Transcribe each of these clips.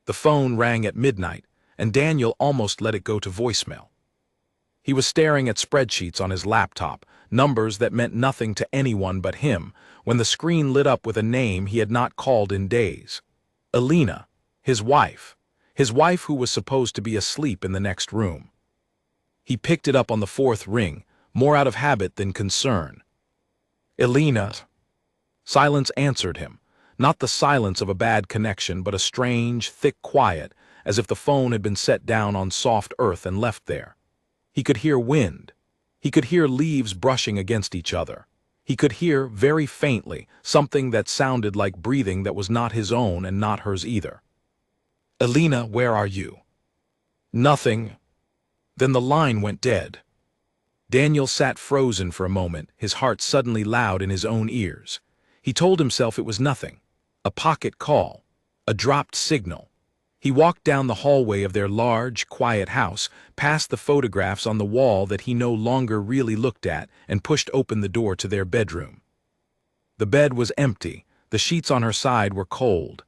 The phone rang at midnight, and Daniel almost let it go to voicemail. He was staring at spreadsheets on his laptop, numbers that meant nothing to anyone but him, when the screen lit up with a name he had not called in days. Alina, his wife who was supposed to be asleep in the next room. He picked it up on the fourth ring, more out of habit than concern. Alina. Silence answered him, not the silence of a bad connection, but a strange, thick quiet, as if the phone had been set down on soft earth and left there. He could hear wind. He could hear leaves brushing against each other. He could hear, very faintly, something that sounded like breathing that was not his own and not hers either. Alina, where are you? Nothing. Then the line went dead. Daniel sat frozen for a moment, his heart suddenly loud in his own ears. He told himself it was nothing. A pocket call. A dropped signal. He walked down the hallway of their large, quiet house, past the photographs on the wall that he no longer really looked at, and pushed open the door to their bedroom. The bed was empty. The sheets on her side were cold.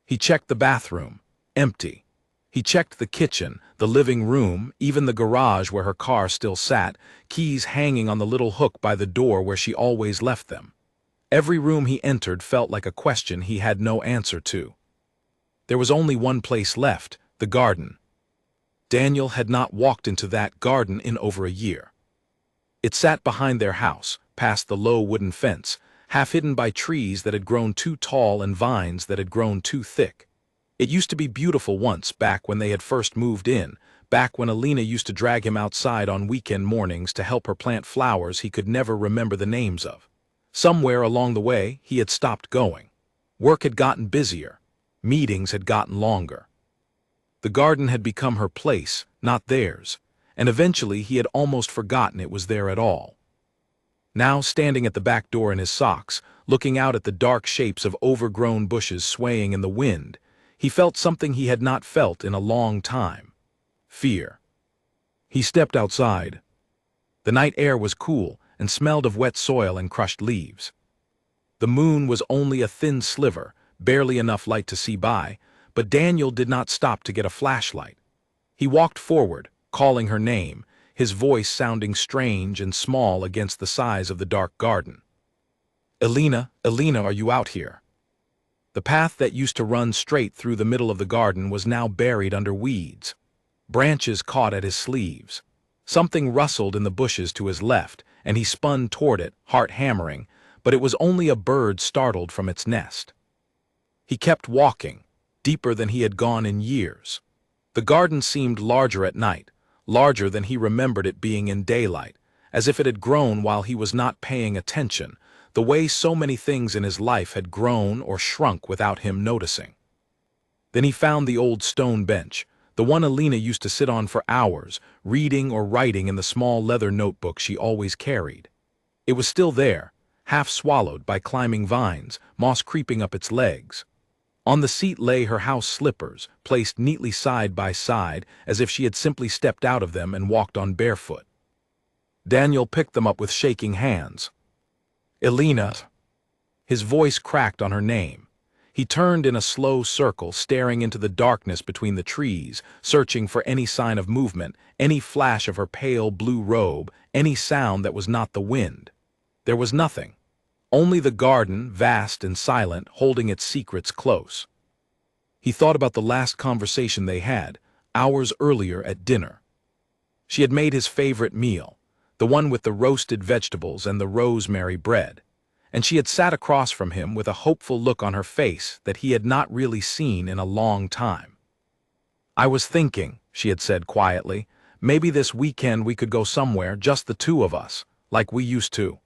He checked the bathroom. Empty. He checked the kitchen, the living room, even the garage where her car still sat, keys hanging on the little hook by the door where she always left them. Every room he entered felt like a question he had no answer to. There was only one place left, the garden. Daniel had not walked into that garden in over a year. It sat behind their house, past the low wooden fence, half hidden by trees that had grown too tall and vines that had grown too thick. It used to be beautiful once, back when they had first moved in, back when Alina used to drag him outside on weekend mornings to help her plant flowers he could never remember the names of. Somewhere along the way, he had stopped going. Work had gotten busier. Meetings had gotten longer. The garden had become her place, not theirs, and eventually he had almost forgotten it was there at all. Now, standing at the back door in his socks, looking out at the dark shapes of overgrown bushes swaying in the wind, he felt something he had not felt in a long time. Fear. He stepped outside. The night air was cool and smelled of wet soil and crushed leaves. The moon was only a thin sliver, barely enough light to see by, but Daniel did not stop to get a flashlight. He walked forward, calling her name, his voice sounding strange and small against the size of the dark garden. Alina, Alina, are you out here? The path that used to run straight through the middle of the garden was now buried under weeds. Branches caught at his sleeves. Something rustled in the bushes to his left, and he spun toward it, heart hammering, but it was only a bird startled from its nest. He kept walking, deeper than he had gone in years. The garden seemed larger at night, larger than he remembered it being in daylight, as if it had grown while he was not paying attention, the way so many things in his life had grown or shrunk without him noticing. Then he found the old stone bench, the one Alina used to sit on for hours, reading or writing in the small leather notebook she always carried. It was still there, half swallowed by climbing vines, moss creeping up its legs. On the seat lay her house slippers, placed neatly side by side, as if she had simply stepped out of them and walked on barefoot. Daniel picked them up with shaking hands. Alina. His voice cracked on her name. He turned in a slow circle, staring into the darkness between the trees, searching for any sign of movement, any flash of her pale blue robe, any sound that was not the wind. There was nothing. Only the garden, vast and silent, holding its secrets close. He thought about the last conversation they had, hours earlier at dinner. She had made his favorite meal, the one with the roasted vegetables and the rosemary bread, and she had sat across from him with a hopeful look on her face that he had not really seen in a long time. I was thinking, she had said quietly, maybe this weekend we could go somewhere, just the two of us, like we used to.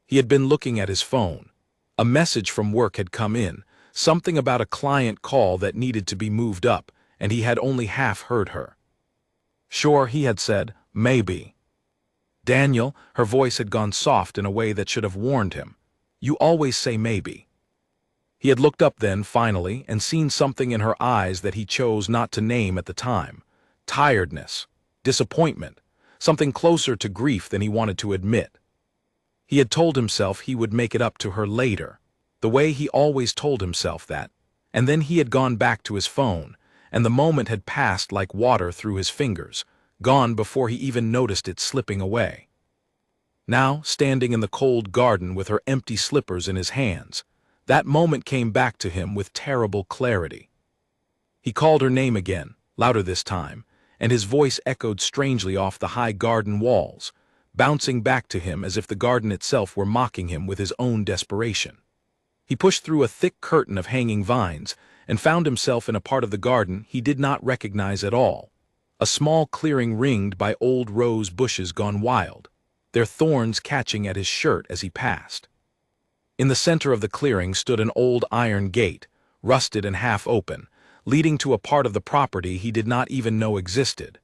He had been looking at his phone. A message from work had come in, something about a client call that needed to be moved up, and he had only half heard her. Sure, he had said, maybe. Daniel, her voice had gone soft in a way that should have warned him. You always say maybe. He had looked up then, finally, and seen something in her eyes that he chose not to name at the time. Tiredness, disappointment, something closer to grief than he wanted to admit. He had told himself he would make it up to her later, the way he always told himself that, And then he had gone back to his phone, and the moment had passed like water through his fingers, gone before he even noticed it slipping away. Now, standing in the cold garden with her empty slippers in his hands, that moment came back to him with terrible clarity. He called her name again, louder this time, and his voice echoed strangely off the high garden walls, bouncing back to him as if the garden itself were mocking him with his own desperation. He pushed through a thick curtain of hanging vines and found himself in a part of the garden he did not recognize at all, a small clearing ringed by old rose bushes gone wild, their thorns catching at his shirt as he passed. In the center of the clearing stood an old iron gate, rusted and half open, leading to a part of the property he did not even know existed.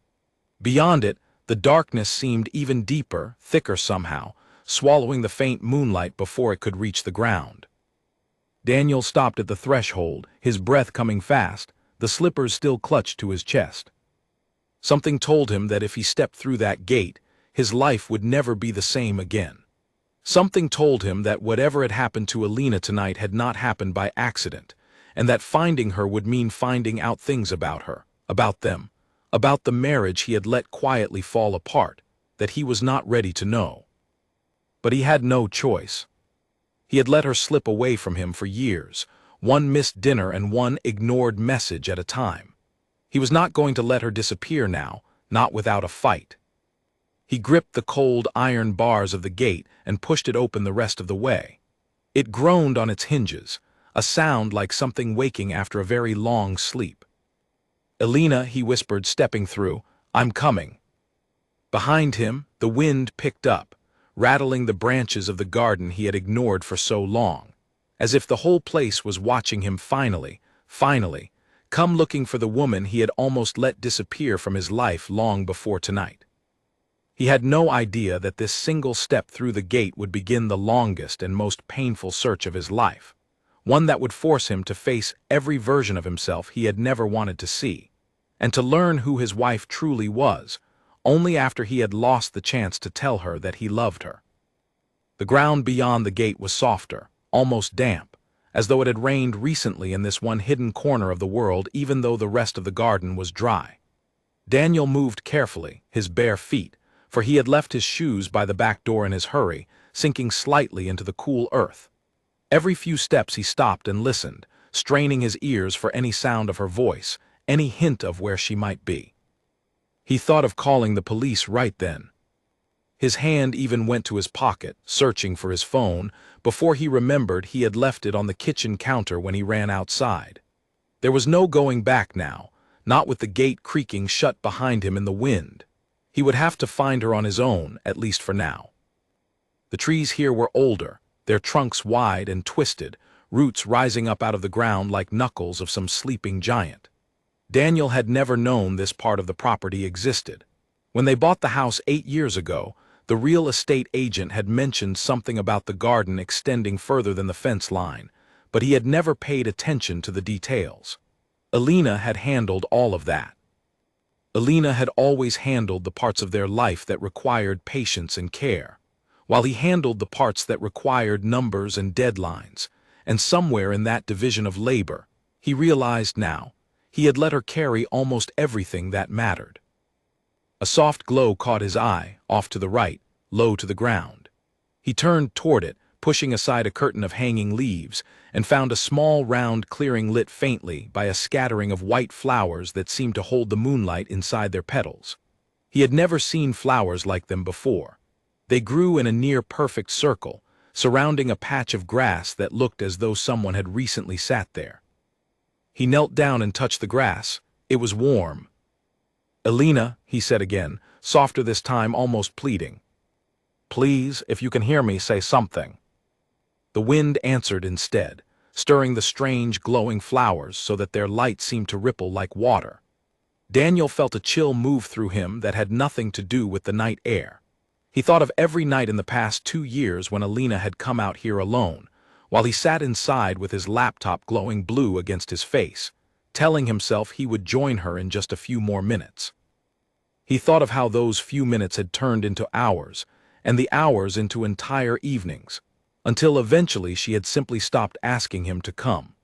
Beyond it, the darkness seemed even deeper, thicker somehow, swallowing the faint moonlight before it could reach the ground. Daniel stopped at the threshold, his breath coming fast, the slippers still clutched to his chest. Something told him that if he stepped through that gate, his life would never be the same again. Something told him that whatever had happened to Alina tonight had not happened by accident, and that finding her would mean finding out things about her, about them, about the marriage he had let quietly fall apart, that he was not ready to know. But he had no choice. He had let her slip away from him for years, one missed dinner and one ignored message at a time. He was not going to let her disappear now, not without a fight. He gripped the cold iron bars of the gate and pushed it open the rest of the way. It groaned on its hinges, a sound like something waking after a very long sleep. "Alina," he whispered, stepping through, "I'm coming." Behind him, the wind picked up, rattling the branches of the garden he had ignored for so long, as if the whole place was watching him finally, come looking for the woman he had almost let disappear from his life long before tonight. He had no idea that this single step through the gate would begin the longest and most painful search of his life, one that would force him to face every version of himself he had never wanted to see, and to learn who his wife truly was, only after he had lost the chance to tell her that he loved her. The ground beyond the gate was softer, almost damp, as though it had rained recently in this one hidden corner of the world even though the rest of the garden was dry. Daniel moved carefully, his bare feet, for he had left his shoes by the back door in his hurry, sinking slightly into the cool earth. Every few steps he stopped and listened, straining his ears for any sound of her voice, any hint of where she might be. He thought of calling the police right then. His hand even went to his pocket, searching for his phone, before he remembered he had left it on the kitchen counter when he ran outside. There was no going back now, not with the gate creaking shut behind him in the wind. He would have to find her on his own, at least for now. The trees here were older, their trunks wide and twisted, roots rising up out of the ground like knuckles of some sleeping giant. Daniel had never known this part of the property existed. When they bought the house 8 years ago, the real estate agent had mentioned something about the garden extending further than the fence line, but he had never paid attention to the details. Alina had handled all of that. Alina had always handled the parts of their life that required patience and care, while he handled the parts that required numbers and deadlines, and somewhere in that division of labor, he realized now, he had let her carry almost everything that mattered. A soft glow caught his eye, off to the right, low to the ground. He turned toward it, pushing aside a curtain of hanging leaves, and found a small round clearing lit faintly by a scattering of white flowers that seemed to hold the moonlight inside their petals. He had never seen flowers like them before. They grew in a near-perfect circle, surrounding a patch of grass that looked as though someone had recently sat there. He knelt down and touched the grass. It was warm. "Alina," he said again, softer this time, almost pleading. "Please, if you can hear me, say something." The wind answered instead, stirring the strange, glowing flowers so that their light seemed to ripple like water. Daniel felt a chill move through him that had nothing to do with the night air. He thought of every night in the past 2 years when Alina had come out here alone, while he sat inside with his laptop glowing blue against his face, telling himself he would join her in just a few more minutes. He thought of how those few minutes had turned into hours, and the hours into entire evenings, until eventually she had simply stopped asking him to come.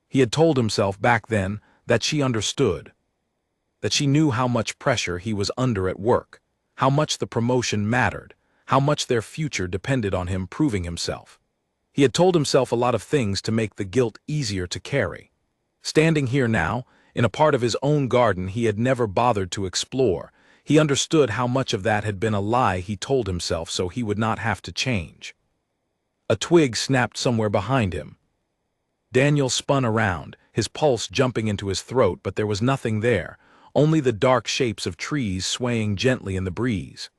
He had told himself back then that she understood, that she knew how much pressure he was under at work, how much the promotion mattered, how much their future depended on him proving himself. He had told himself a lot of things to make the guilt easier to carry. Standing here now, in a part of his own garden he had never bothered to explore, he understood how much of that had been a lie he told himself so he would not have to change. A twig snapped somewhere behind him. Daniel spun around, his pulse jumping into his throat, but there was nothing there, only the dark shapes of trees swaying gently in the breeze.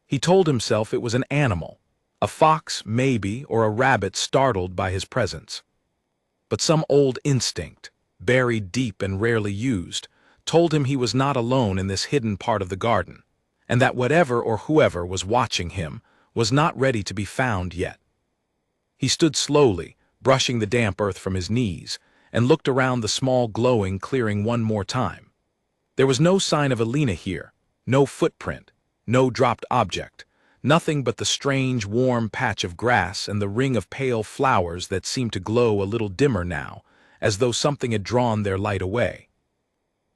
He told himself it was an animal, a fox maybe, or a rabbit startled by his presence. But some old instinct, buried deep and rarely used, told him he was not alone in this hidden part of the garden, and that whatever or whoever was watching him was not ready to be found yet. He stood slowly, brushing the damp earth from his knees, and looked around the small glowing clearing one more time. There was no sign of Alina here, no footprint, no dropped object, nothing but the strange, warm patch of grass and the ring of pale flowers that seemed to glow a little dimmer now, as though something had drawn their light away.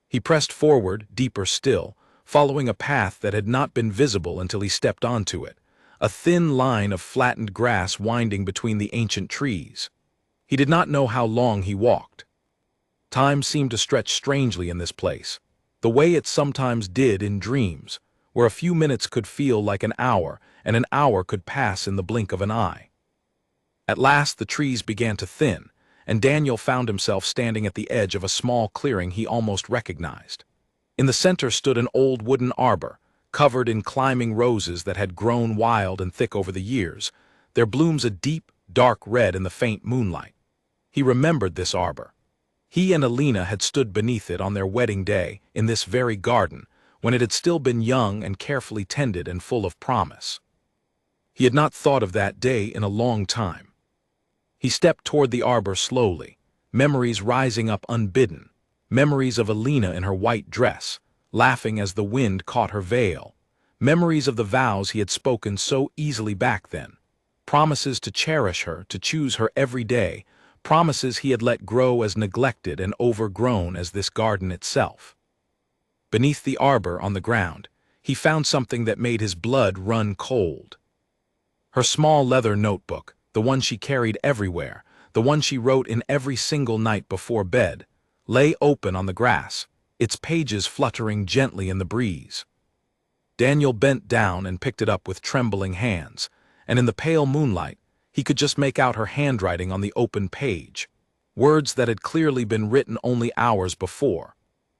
He pressed forward, deeper still, following a path that had not been visible until he stepped onto it, a thin line of flattened grass winding between the ancient trees. He did not know how long he walked. Time seemed to stretch strangely in this place, the way it sometimes did in dreams, where a few minutes could feel like an hour and an hour could pass in the blink of an eye. At last the trees began to thin, and Daniel found himself standing at the edge of a small clearing he almost recognized. In the center stood an old wooden arbor, covered in climbing roses that had grown wild and thick over the years, their blooms a deep, dark red in the faint moonlight. He remembered this arbor. He and Alina had stood beneath it on their wedding day in this very garden, when it had still been young and carefully tended and full of promise. He had not thought of that day in a long time. He stepped toward the arbor slowly, memories rising up unbidden, memories of Alina in her white dress, laughing as the wind caught her veil, memories of the vows he had spoken so easily back then, promises to cherish her, to choose her every day, promises he had let grow as neglected and overgrown as this garden itself. Beneath the arbor on the ground, he found something that made his blood run cold. Her small leather notebook, the one she carried everywhere, the one she wrote in every single night before bed, lay open on the grass, its pages fluttering gently in the breeze. Daniel bent down and picked it up with trembling hands, and in the pale moonlight, he could just make out her handwriting on the open page, words that had clearly been written only hours before,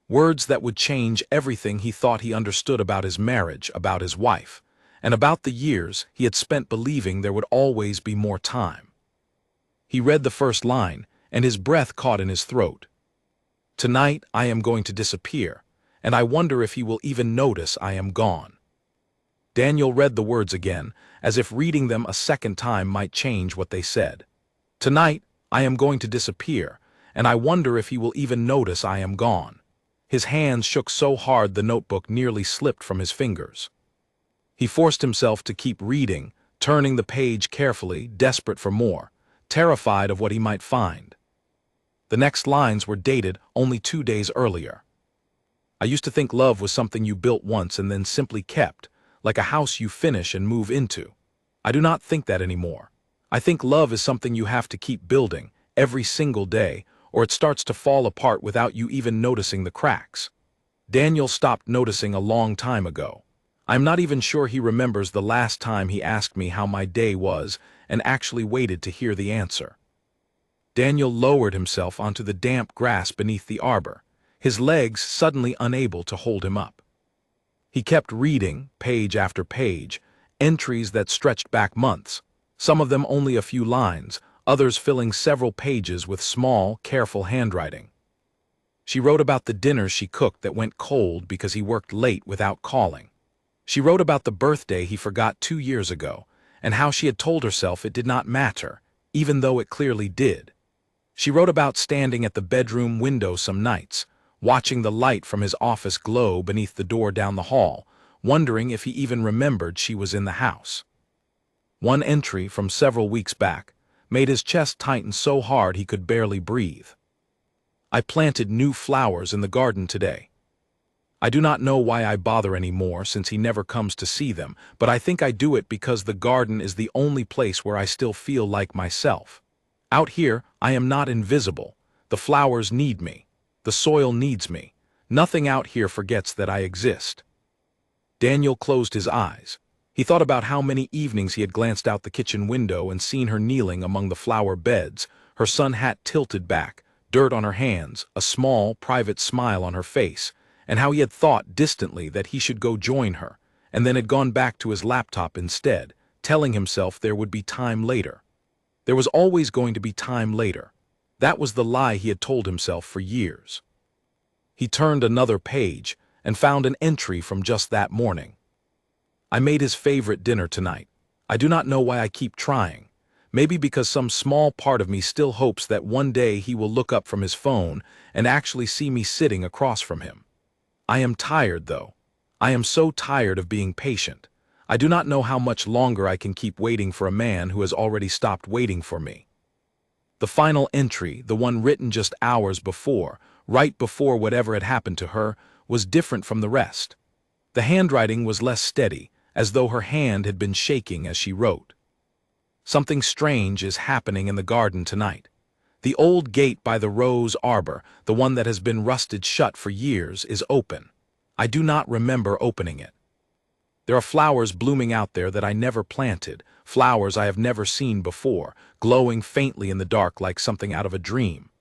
words that would change everything he thought he understood about his marriage, about his wife, and about the years he had spent believing there would always be more time. He read the first line, and his breath caught in his throat. "Tonight I am going to disappear, and I wonder if he will even notice I am gone." Daniel read the words again, as if reading them a second time might change what they said. "Tonight I am going to disappear, and I wonder if he will even notice I am gone." His hands shook so hard the notebook nearly slipped from his fingers. He forced himself to keep reading, turning the page carefully, desperate for more, terrified of what he might find. The next lines were dated only 2 days earlier. "I used to think love was something you built once and then simply kept, like a house you finish and move into. I do not think that anymore. I think love is something you have to keep building, every single day, or it starts to fall apart without you even noticing the cracks." Daniel stopped noticing a long time ago. I'm not even sure he remembers the last time he asked me how my day was and actually waited to hear the answer. Daniel lowered himself onto the damp grass beneath the arbor, his legs suddenly unable to hold him up. He kept reading, page after page, entries that stretched back months, some of them only a few lines, others filling several pages with small, careful handwriting. She wrote about the dinners she cooked that went cold because he worked late without calling. She wrote about the birthday he forgot 2 years ago, and how she had told herself it did not matter, even though it clearly did. She wrote about standing at the bedroom window some nights, watching the light from his office glow beneath the door down the hall, wondering if he even remembered she was in the house. One entry from several weeks back made his chest tighten so hard he could barely breathe. I planted new flowers in the garden today. I do not know why I bother anymore since he never comes to see them, but I think I do it because the garden is the only place where I still feel like myself. Out here, I am not invisible. The flowers need me. The soil needs me. Nothing out here forgets that I exist. Daniel closed his eyes. He thought about how many evenings he had glanced out the kitchen window and seen her kneeling among the flower beds, her sun hat tilted back, dirt on her hands, a small, private smile on her face, and how he had thought distantly that he should go join her, and then had gone back to his laptop instead, telling himself there would be time later. There was always going to be time later. That was the lie he had told himself for years. He turned another page and found an entry from just that morning. I made his favorite dinner tonight. I do not know why I keep trying. Maybe because some small part of me still hopes that one day he will look up from his phone and actually see me sitting across from him. I am tired, though. I am so tired of being patient. I do not know how much longer I can keep waiting for a man who has already stopped waiting for me. The final entry, the one written just hours before, right before whatever had happened to her, was different from the rest. The handwriting was less steady, as though her hand had been shaking as she wrote. Something strange is happening in the garden tonight. The old gate by the rose arbor, the one that has been rusted shut for years, is open. I do not remember opening it. There are flowers blooming out there that I never planted, flowers I have never seen before, glowing faintly in the dark like something out of a dream.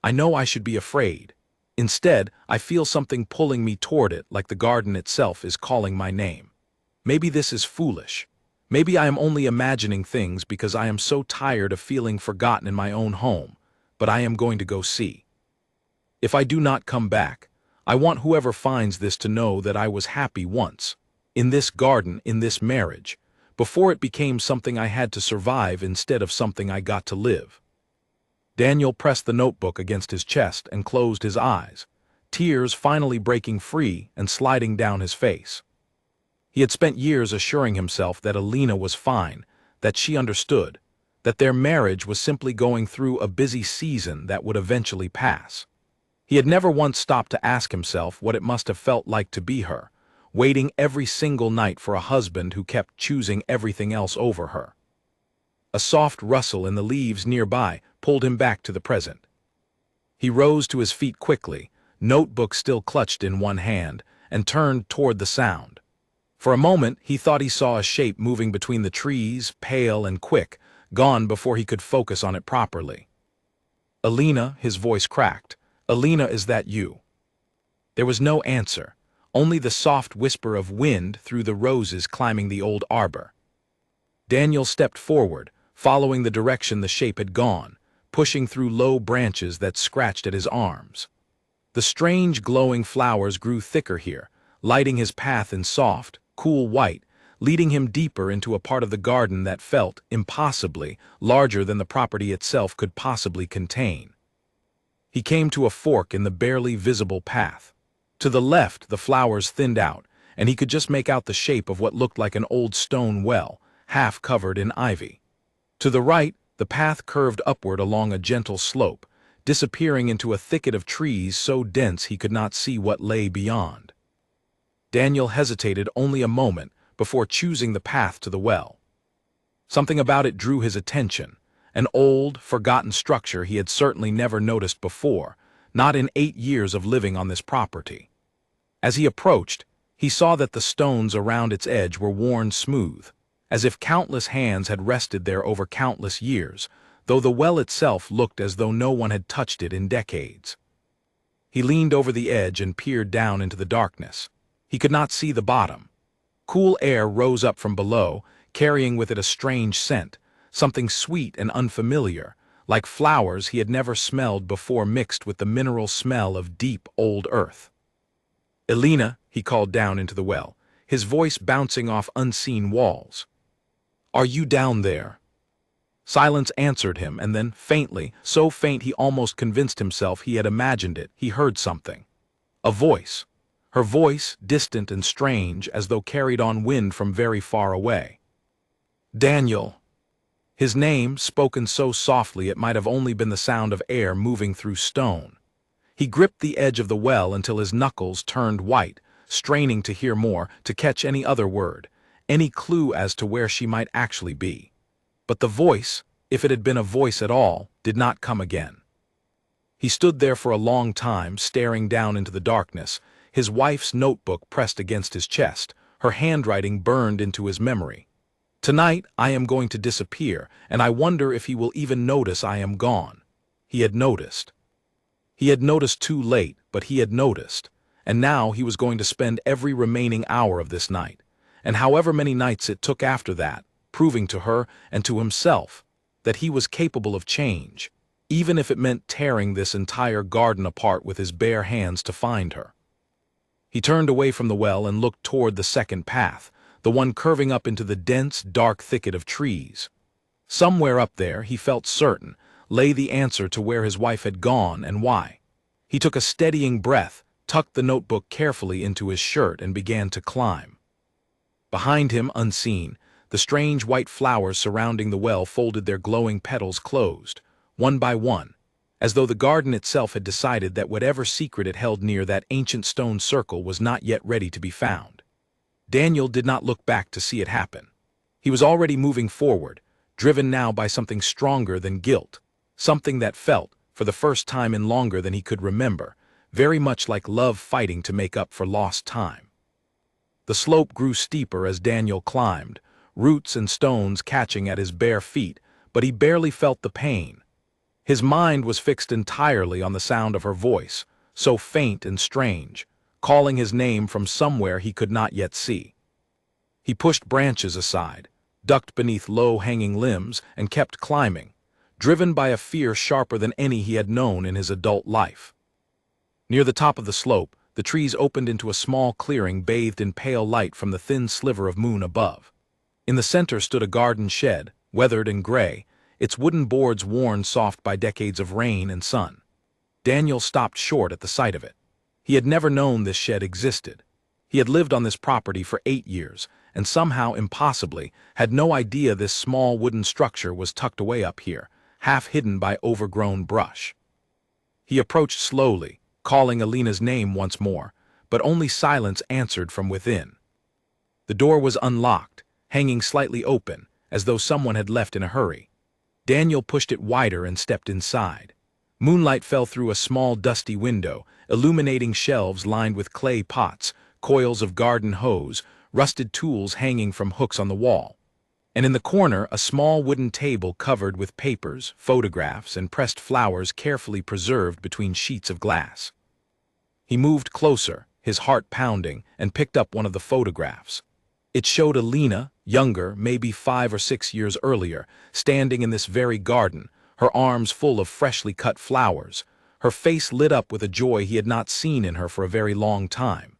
I know I should be afraid. Instead, I feel something pulling me toward it, like the garden itself is calling my name. Maybe this is foolish. Maybe I am only imagining things because I am so tired of feeling forgotten in my own home, but I am going to go see. If I do not come back, I want whoever finds this to know that I was happy once, in this garden, in this marriage, before it became something I had to survive instead of something I got to live. Daniel pressed the notebook against his chest and closed his eyes, tears finally breaking free and sliding down his face. He had spent years assuring himself that Alina was fine, that she understood, that their marriage was simply going through a busy season that would eventually pass. He had never once stopped to ask himself what it must have felt like to be her, waiting every single night for a husband who kept choosing everything else over her. A soft rustle in the leaves nearby pulled him back to the present. He rose to his feet quickly, notebook still clutched in one hand, and turned toward the sound. For a moment, he thought he saw a shape moving between the trees, pale and quick, gone before he could focus on it properly. "Alina," his voice cracked. "Alina, is that you?" There was no answer, only the soft whisper of wind through the roses climbing the old arbor. Daniel stepped forward, following the direction the shape had gone, pushing through low branches that scratched at his arms. The strange glowing flowers grew thicker here, lighting his path in soft, cool white, leading him deeper into a part of the garden that felt, impossibly, larger than the property itself could possibly contain. He came to a fork in the barely visible path. To the left, the flowers thinned out, and he could just make out the shape of what looked like an old stone well, half covered in ivy. To the right, the path curved upward along a gentle slope, disappearing into a thicket of trees so dense he could not see what lay beyond. Daniel hesitated only a moment before choosing the path to the well. Something about it drew his attention, an old, forgotten structure he had certainly never noticed before, not in 8 years of living on this property. As he approached, he saw that the stones around its edge were worn smooth, as if countless hands had rested there over countless years, though the well itself looked as though no one had touched it in decades. He leaned over the edge and peered down into the darkness. He could not see the bottom. Cool air rose up from below, carrying with it a strange scent, something sweet and unfamiliar, like flowers he had never smelled before mixed with the mineral smell of deep old earth. "Alina," he called down into the well, his voice bouncing off unseen walls. "Are you down there?" Silence answered him, and then, faintly, so faint he almost convinced himself he had imagined it, he heard something. A voice. Her voice, distant and strange, as though carried on wind from very far away. "Daniel." His name, spoken so softly it might have only been the sound of air moving through stone. He gripped the edge of the well until his knuckles turned white, straining to hear more, to catch any other word, any clue as to where she might actually be. But the voice, if it had been a voice at all, did not come again. He stood there for a long time, staring down into the darkness, his wife's notebook pressed against his chest, her handwriting burned into his memory. "Tonight I am going to disappear, and I wonder if he will even notice I am gone." He had noticed. He had noticed too late, but he had noticed, and now he was going to spend every remaining hour of this night, and however many nights it took after that, proving to her and to himself that he was capable of change, even if it meant tearing this entire garden apart with his bare hands to find her. He turned away from the well and looked toward the second path, the one curving up into the dense, dark thicket of trees. Somewhere up there, he felt certain, lay the answer to where his wife had gone and why. He took a steadying breath, tucked the notebook carefully into his shirt, and began to climb. Behind him, unseen, the strange white flowers surrounding the well folded their glowing petals closed, one by one, as though the garden itself had decided that whatever secret it held near that ancient stone circle was not yet ready to be found. Daniel did not look back to see it happen. He was already moving forward, driven now by something stronger than guilt, something that felt, for the first time in longer than he could remember, very much like love fighting to make up for lost time. The slope grew steeper as Daniel climbed, roots and stones catching at his bare feet, but he barely felt the pain. His mind was fixed entirely on the sound of her voice, so faint and strange, calling his name from somewhere he could not yet see. He pushed branches aside, ducked beneath low-hanging limbs, and kept climbing, driven by a fear sharper than any he had known in his adult life. Near the top of the slope, the trees opened into a small clearing bathed in pale light from the thin sliver of moon above. In the center stood a garden shed, weathered and gray, its wooden boards worn soft by decades of rain and sun. Daniel stopped short at the sight of it. He had never known this shed existed. He had lived on this property for 8 years, and somehow, impossibly, had no idea this small wooden structure was tucked away up here, half hidden by overgrown brush. He approached slowly, calling Alina's name once more, but only silence answered from within. The door was unlocked, hanging slightly open, as though someone had left in a hurry. Daniel pushed it wider and stepped inside. Moonlight fell through a small dusty window, illuminating shelves lined with clay pots, coils of garden hose, rusted tools hanging from hooks on the wall. And in the corner, a small wooden table covered with papers, photographs, and pressed flowers carefully preserved between sheets of glass. He moved closer, his heart pounding, and picked up one of the photographs. It showed Alina, younger, maybe 5 or 6 years earlier, standing in this very garden, her arms full of freshly cut flowers, her face lit up with a joy he had not seen in her for a very long time.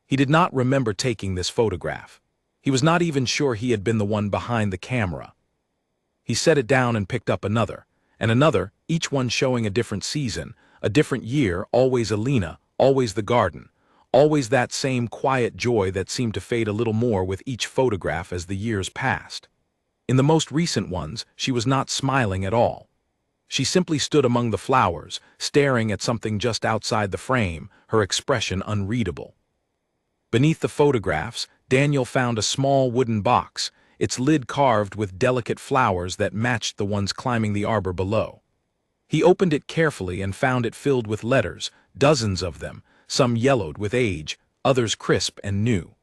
He did not remember taking this photograph. He was not even sure he had been the one behind the camera. He set it down and picked up another, and another, each one showing a different season, a different year, always Alina, always the garden, always that same quiet joy that seemed to fade a little more with each photograph as the years passed. In the most recent ones, she was not smiling at all. She simply stood among the flowers, staring at something just outside the frame, her expression unreadable. Beneath the photographs, Daniel found a small wooden box, its lid carved with delicate flowers that matched the ones climbing the arbor below. He opened it carefully and found it filled with letters, dozens of them, some yellowed with age, others crisp and new.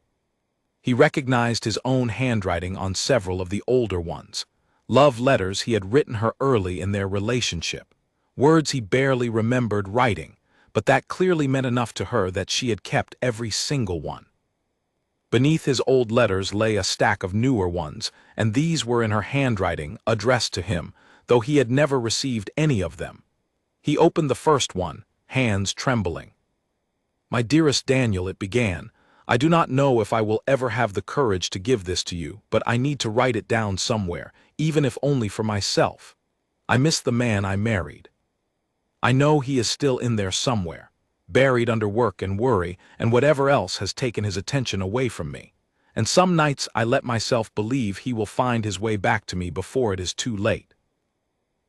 He recognized his own handwriting on several of the older ones, love letters he had written her early in their relationship, words he barely remembered writing, but that clearly meant enough to her that she had kept every single one. Beneath his old letters lay a stack of newer ones, and these were in her handwriting, addressed to him, though he had never received any of them. He opened the first one, hands trembling. "My dearest Daniel," it began, "I do not know if I will ever have the courage to give this to you, but I need to write it down somewhere, even if only for myself. I miss the man I married. I know he is still in there somewhere, buried under work and worry and whatever else has taken his attention away from me, and some nights I let myself believe he will find his way back to me before it is too late."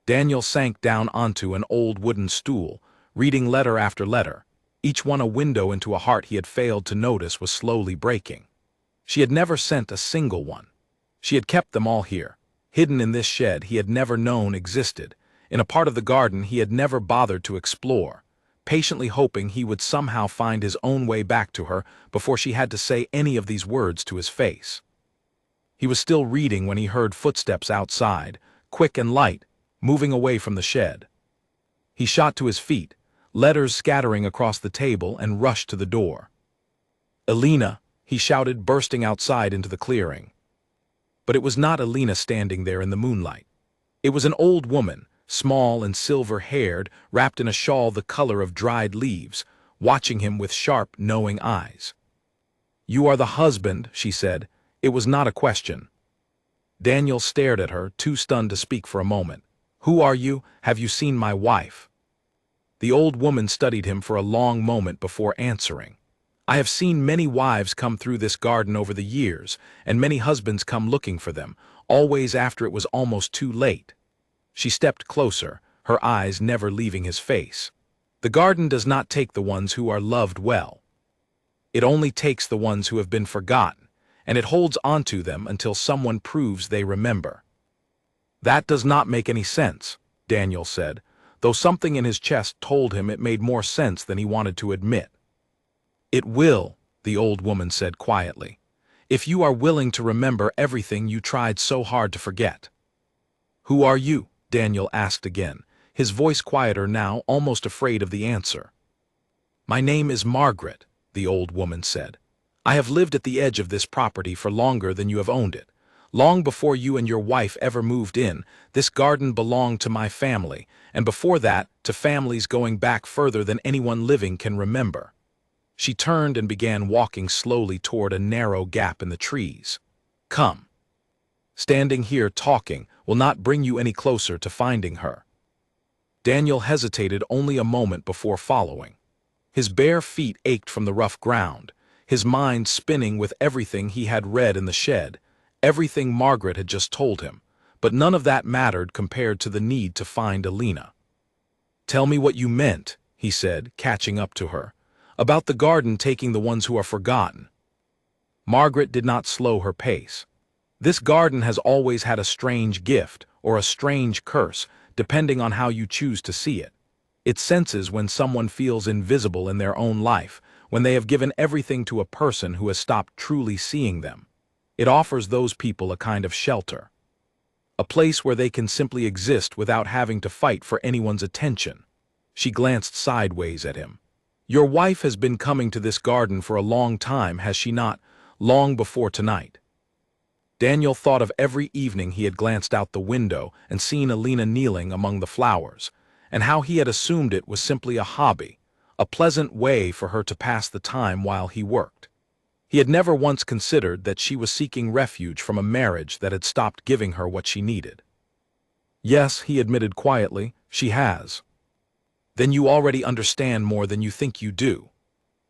Daniel sank down onto an old wooden stool, reading letter after letter. Each one a window into a heart he had failed to notice was slowly breaking. She had never sent a single one. She had kept them all here, hidden in this shed he had never known existed, in a part of the garden he had never bothered to explore, patiently hoping he would somehow find his own way back to her before she had to say any of these words to his face. He was still reading when he heard footsteps outside, quick and light, moving away from the shed. He shot to his feet, letters scattering across the table, and rushed to the door. "Alina," he shouted, bursting outside into the clearing. But it was not Alina standing there in the moonlight. It was an old woman, small and silver-haired, wrapped in a shawl the color of dried leaves, watching him with sharp, knowing eyes. "You are the husband," she said. It was not a question. Daniel stared at her, too stunned to speak for a moment. "Who are you? Have you seen my wife?" The old woman studied him for a long moment before answering. "I have seen many wives come through this garden over the years, and many husbands come looking for them, always after it was almost too late." She stepped closer, her eyes never leaving his face. "The garden does not take the ones who are loved well. It only takes the ones who have been forgotten, and it holds onto them until someone proves they remember." "That does not make any sense," Daniel said, though something in his chest told him it made more sense than he wanted to admit. "It will," the old woman said quietly, "if you are willing to remember everything you tried so hard to forget." "Who are you?" Daniel asked again, his voice quieter now, almost afraid of the answer. "My name is Margaret," the old woman said. "I have lived at the edge of this property for longer than you have owned it. Long before you and your wife ever moved in, this garden belonged to my family, and before that, to families going back further than anyone living can remember." She turned and began walking slowly toward a narrow gap in the trees. "Come. Standing here talking will not bring you any closer to finding her." Daniel hesitated only a moment before following. His bare feet ached from the rough ground, his mind spinning with everything he had read in the shed, everything Margaret had just told him, but none of that mattered compared to the need to find Alina. "Tell me what you meant," he said, catching up to her, "about the garden taking the ones who are forgotten." Margaret did not slow her pace. "This garden has always had a strange gift, or a strange curse, depending on how you choose to see it. It senses when someone feels invisible in their own life, when they have given everything to a person who has stopped truly seeing them. It offers those people a kind of shelter. A place where they can simply exist without having to fight for anyone's attention." She glanced sideways at him. "Your wife has been coming to this garden for a long time, has she not? Long before tonight." Daniel thought of every evening he had glanced out the window and seen Alina kneeling among the flowers, and how he had assumed it was simply a hobby, a pleasant way for her to pass the time while he worked. He had never once considered that she was seeking refuge from a marriage that had stopped giving her what she needed. "Yes," he admitted quietly, "she has." "Then you already understand more than you think you do."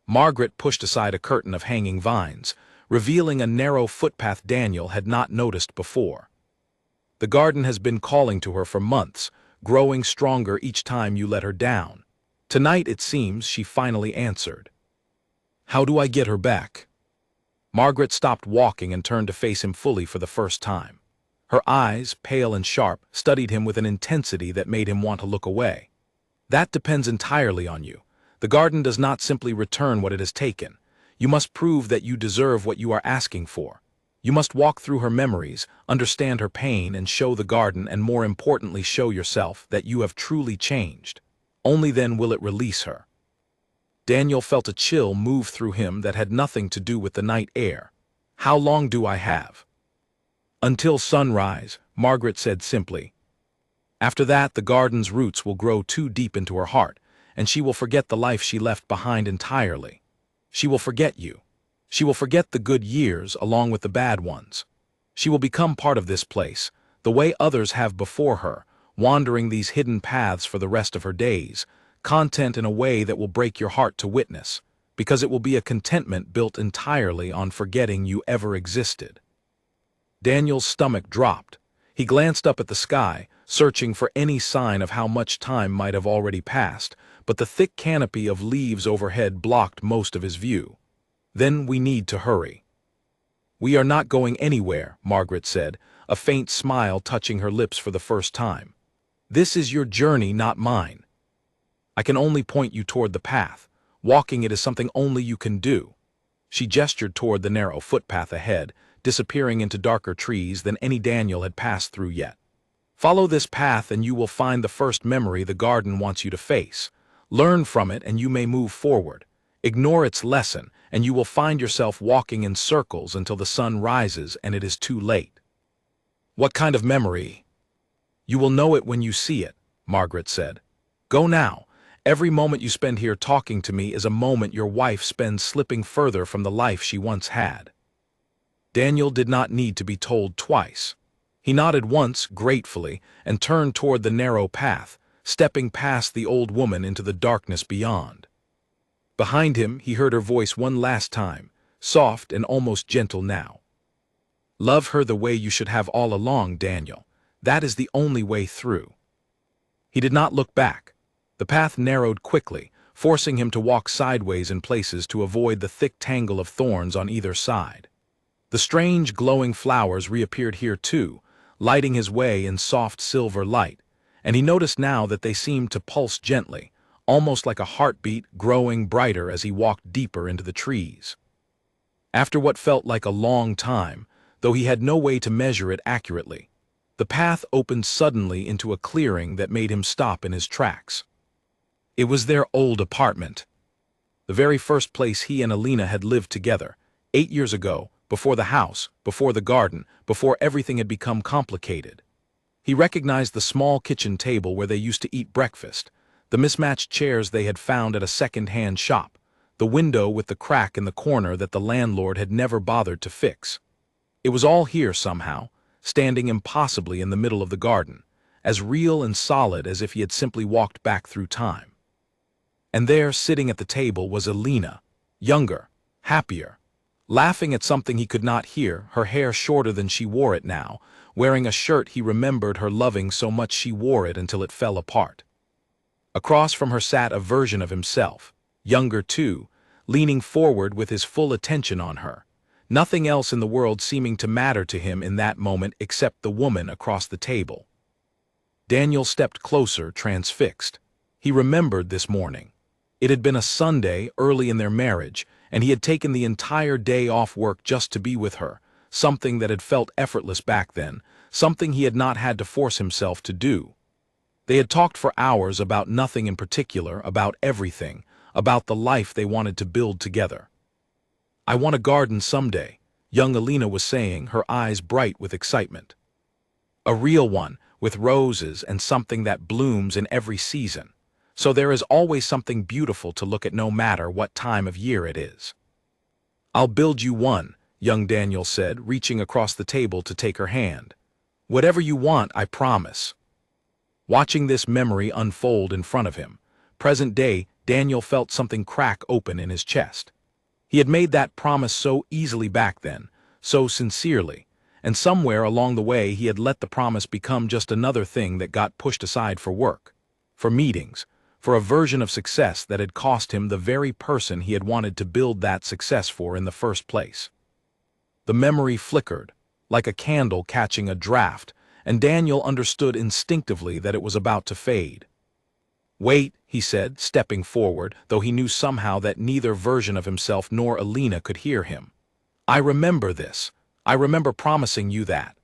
Margaret pushed aside a curtain of hanging vines, revealing a narrow footpath Daniel had not noticed before. "The garden has been calling to her for months, growing stronger each time you let her down. Tonight, it seems, she finally answered." "How do I get her back?" Margaret stopped walking and turned to face him fully for the first time. Her eyes, pale and sharp, studied him with an intensity that made him want to look away. "That depends entirely on you. The garden does not simply return what it has taken. You must prove that you deserve what you are asking for. You must walk through her memories, understand her pain, and show the garden, and more importantly show yourself, that you have truly changed. Only then will it release her." Daniel felt a chill move through him that had nothing to do with the night air. "How long do I have?" "Until sunrise," Margaret said simply. "After that, the garden's roots will grow too deep into her heart, and she will forget the life she left behind entirely. She will forget you. She will forget the good years along with the bad ones. She will become part of this place, the way others have before her, wandering these hidden paths for the rest of her days, content in a way that will break your heart to witness, because it will be a contentment built entirely on forgetting you ever existed." Daniel's stomach dropped. He glanced up at the sky, searching for any sign of how much time might have already passed, but the thick canopy of leaves overhead blocked most of his view. "Then we need to hurry." "We are not going anywhere," Margaret said, a faint smile touching her lips for the first time. "This is your journey, not mine. I can only point you toward the path. Walking it is something only you can do." She gestured toward the narrow footpath ahead, disappearing into darker trees than any Daniel had passed through yet. "Follow this path and you will find the first memory the garden wants you to face. Learn from it and you may move forward. Ignore its lesson and you will find yourself walking in circles until the sun rises and it is too late." "What kind of memory?" "You will know it when you see it," Margaret said. "Go now. Every moment you spend here talking to me is a moment your wife spends slipping further from the life she once had." Daniel did not need to be told twice. He nodded once, gratefully, and turned toward the narrow path, stepping past the old woman into the darkness beyond. Behind him, he heard her voice one last time, soft and almost gentle now. "Love her the way you should have all along, Daniel. That is the only way through." He did not look back. The path narrowed quickly, forcing him to walk sideways in places to avoid the thick tangle of thorns on either side. The strange glowing flowers reappeared here too, lighting his way in soft silver light, and he noticed now that they seemed to pulse gently, almost like a heartbeat growing brighter as he walked deeper into the trees. After what felt like a long time, though he had no way to measure it accurately, the path opened suddenly into a clearing that made him stop in his tracks. It was their old apartment. The very first place he and Alina had lived together, 8 years ago, before the house, before the garden, before everything had become complicated. He recognized the small kitchen table where they used to eat breakfast, the mismatched chairs they had found at a second-hand shop, the window with the crack in the corner that the landlord had never bothered to fix. It was all here somehow, standing impossibly in the middle of the garden, as real and solid as if he had simply walked back through time. And there, sitting at the table, was Alina, younger, happier, laughing at something he could not hear, her hair shorter than she wore it now, wearing a shirt he remembered her loving so much she wore it until it fell apart. Across from her sat a version of himself, younger too, leaning forward with his full attention on her, nothing else in the world seeming to matter to him in that moment except the woman across the table. Daniel stepped closer, transfixed. He remembered this morning. It had been a Sunday early in their marriage, and he had taken the entire day off work just to be with her, something that had felt effortless back then, something he had not had to force himself to do. They had talked for hours about nothing in particular, about everything, about the life they wanted to build together. "I want a garden someday," young Alina was saying, her eyes bright with excitement. "A real one, with roses and something that blooms in every season. So there is always something beautiful to look at no matter what time of year it is." "I'll build you one," young Daniel said, reaching across the table to take her hand. "Whatever you want, I promise." Watching this memory unfold in front of him, present day, Daniel felt something crack open in his chest. He had made that promise so easily back then, so sincerely, and somewhere along the way he had let the promise become just another thing that got pushed aside for work, for meetings, for a version of success that had cost him the very person he had wanted to build that success for in the first place. The memory flickered, like a candle catching a draft, and Daniel understood instinctively that it was about to fade. "Wait," he said, stepping forward, though he knew somehow that neither version of himself nor Alina could hear him. "I remember this. I remember promising you that."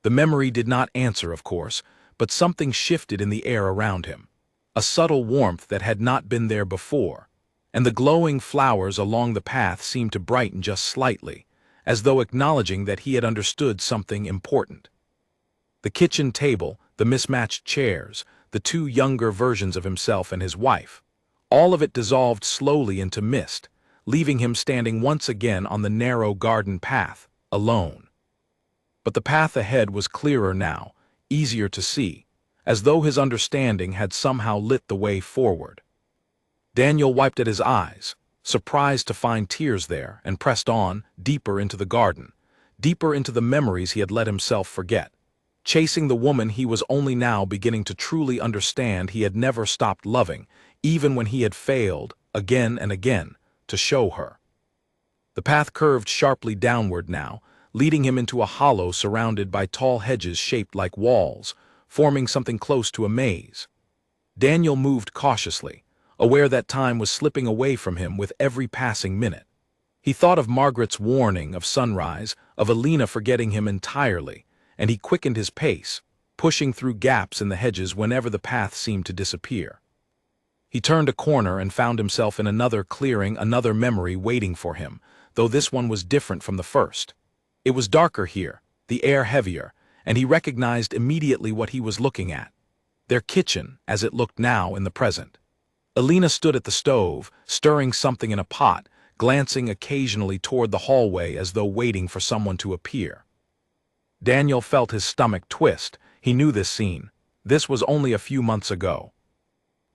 The memory did not answer, of course, but something shifted in the air around him, a subtle warmth that had not been there before, and the glowing flowers along the path seemed to brighten just slightly, as though acknowledging that he had understood something important. The kitchen table, the mismatched chairs, the two younger versions of himself and his wife, all of it dissolved slowly into mist, leaving him standing once again on the narrow garden path, alone. But the path ahead was clearer now, easier to see, as though his understanding had somehow lit the way forward. Daniel wiped at his eyes, surprised to find tears there, and pressed on, deeper into the garden, deeper into the memories he had let himself forget. Chasing the woman he was only now beginning to truly understand he had never stopped loving, even when he had failed, again and again, to show her. The path curved sharply downward now, leading him into a hollow surrounded by tall hedges shaped like walls, forming something close to a maze. Daniel moved cautiously, aware that time was slipping away from him with every passing minute. He thought of Margaret's warning of sunrise, of Alina forgetting him entirely, and he quickened his pace, pushing through gaps in the hedges whenever the path seemed to disappear. He turned a corner and found himself in another clearing, another memory waiting for him, though this one was different from the first. It was darker here, the air heavier, and he recognized immediately what he was looking at. Their kitchen, as it looked now in the present. Alina stood at the stove, stirring something in a pot, glancing occasionally toward the hallway as though waiting for someone to appear. Daniel felt his stomach twist. He knew this scene. This was only a few months ago.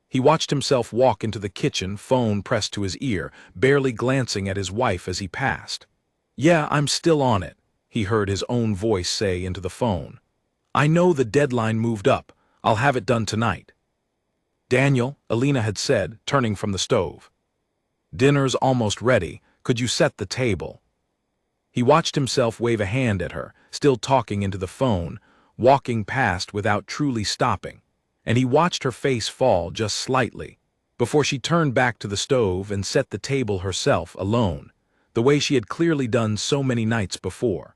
He watched himself walk into the kitchen, phone pressed to his ear, barely glancing at his wife as he passed. "Yeah, I'm still on it," he heard his own voice say into the phone. "I know the deadline moved up. I'll have it done tonight." "Daniel," Alina had said, turning from the stove. "Dinner's almost ready. Could you set the table?" He watched himself wave a hand at her, still talking into the phone, walking past without truly stopping, and he watched her face fall just slightly, before she turned back to the stove and set the table herself alone, the way she had clearly done so many nights before.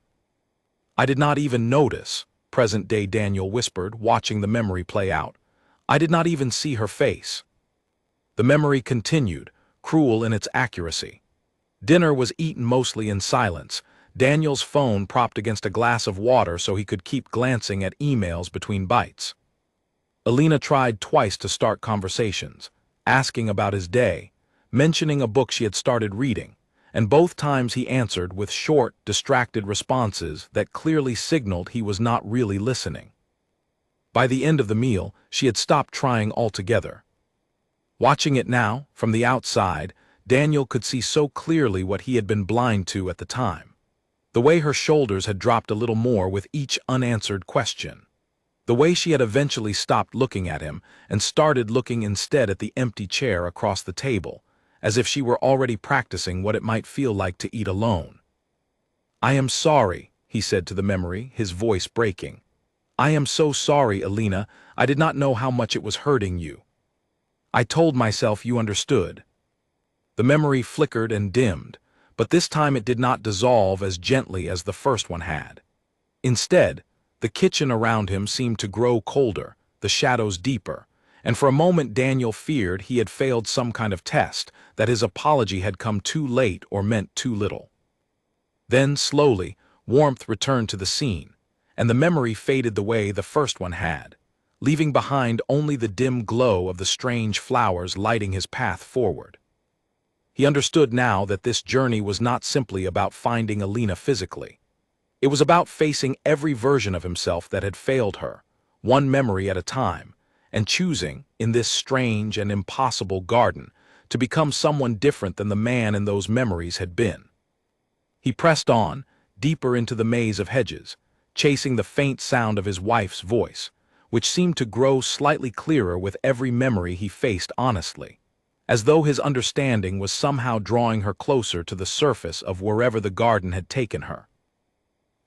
"I did not even notice," present-day Daniel whispered, watching the memory play out. "I did not even see her face." The memory continued, cruel in its accuracy. Dinner was eaten mostly in silence, Daniel's phone propped against a glass of water so he could keep glancing at emails between bites. Alina tried twice to start conversations, asking about his day, mentioning a book she had started reading, and both times he answered with short, distracted responses that clearly signaled he was not really listening. By the end of the meal, she had stopped trying altogether. Watching it now, from the outside, Daniel could see so clearly what he had been blind to at the time. The way her shoulders had dropped a little more with each unanswered question. The way she had eventually stopped looking at him and started looking instead at the empty chair across the table, as if she were already practicing what it might feel like to eat alone. "I am sorry," he said to the memory, his voice breaking. "I am so sorry, Alina. I did not know how much it was hurting you. I told myself you understood." The memory flickered and dimmed, but this time it did not dissolve as gently as the first one had. Instead, the kitchen around him seemed to grow colder, the shadows deeper, and for a moment Daniel feared he had failed some kind of test, that his apology had come too late or meant too little. Then, slowly, warmth returned to the scene, and the memory faded the way the first one had, leaving behind only the dim glow of the strange flowers lighting his path forward. He understood now that this journey was not simply about finding Alina physically. It was about facing every version of himself that had failed her, one memory at a time, and choosing, in this strange and impossible garden, to become someone different than the man in those memories had been. He pressed on, deeper into the maze of hedges, chasing the faint sound of his wife's voice, which seemed to grow slightly clearer with every memory he faced honestly, as though his understanding was somehow drawing her closer to the surface of wherever the garden had taken her.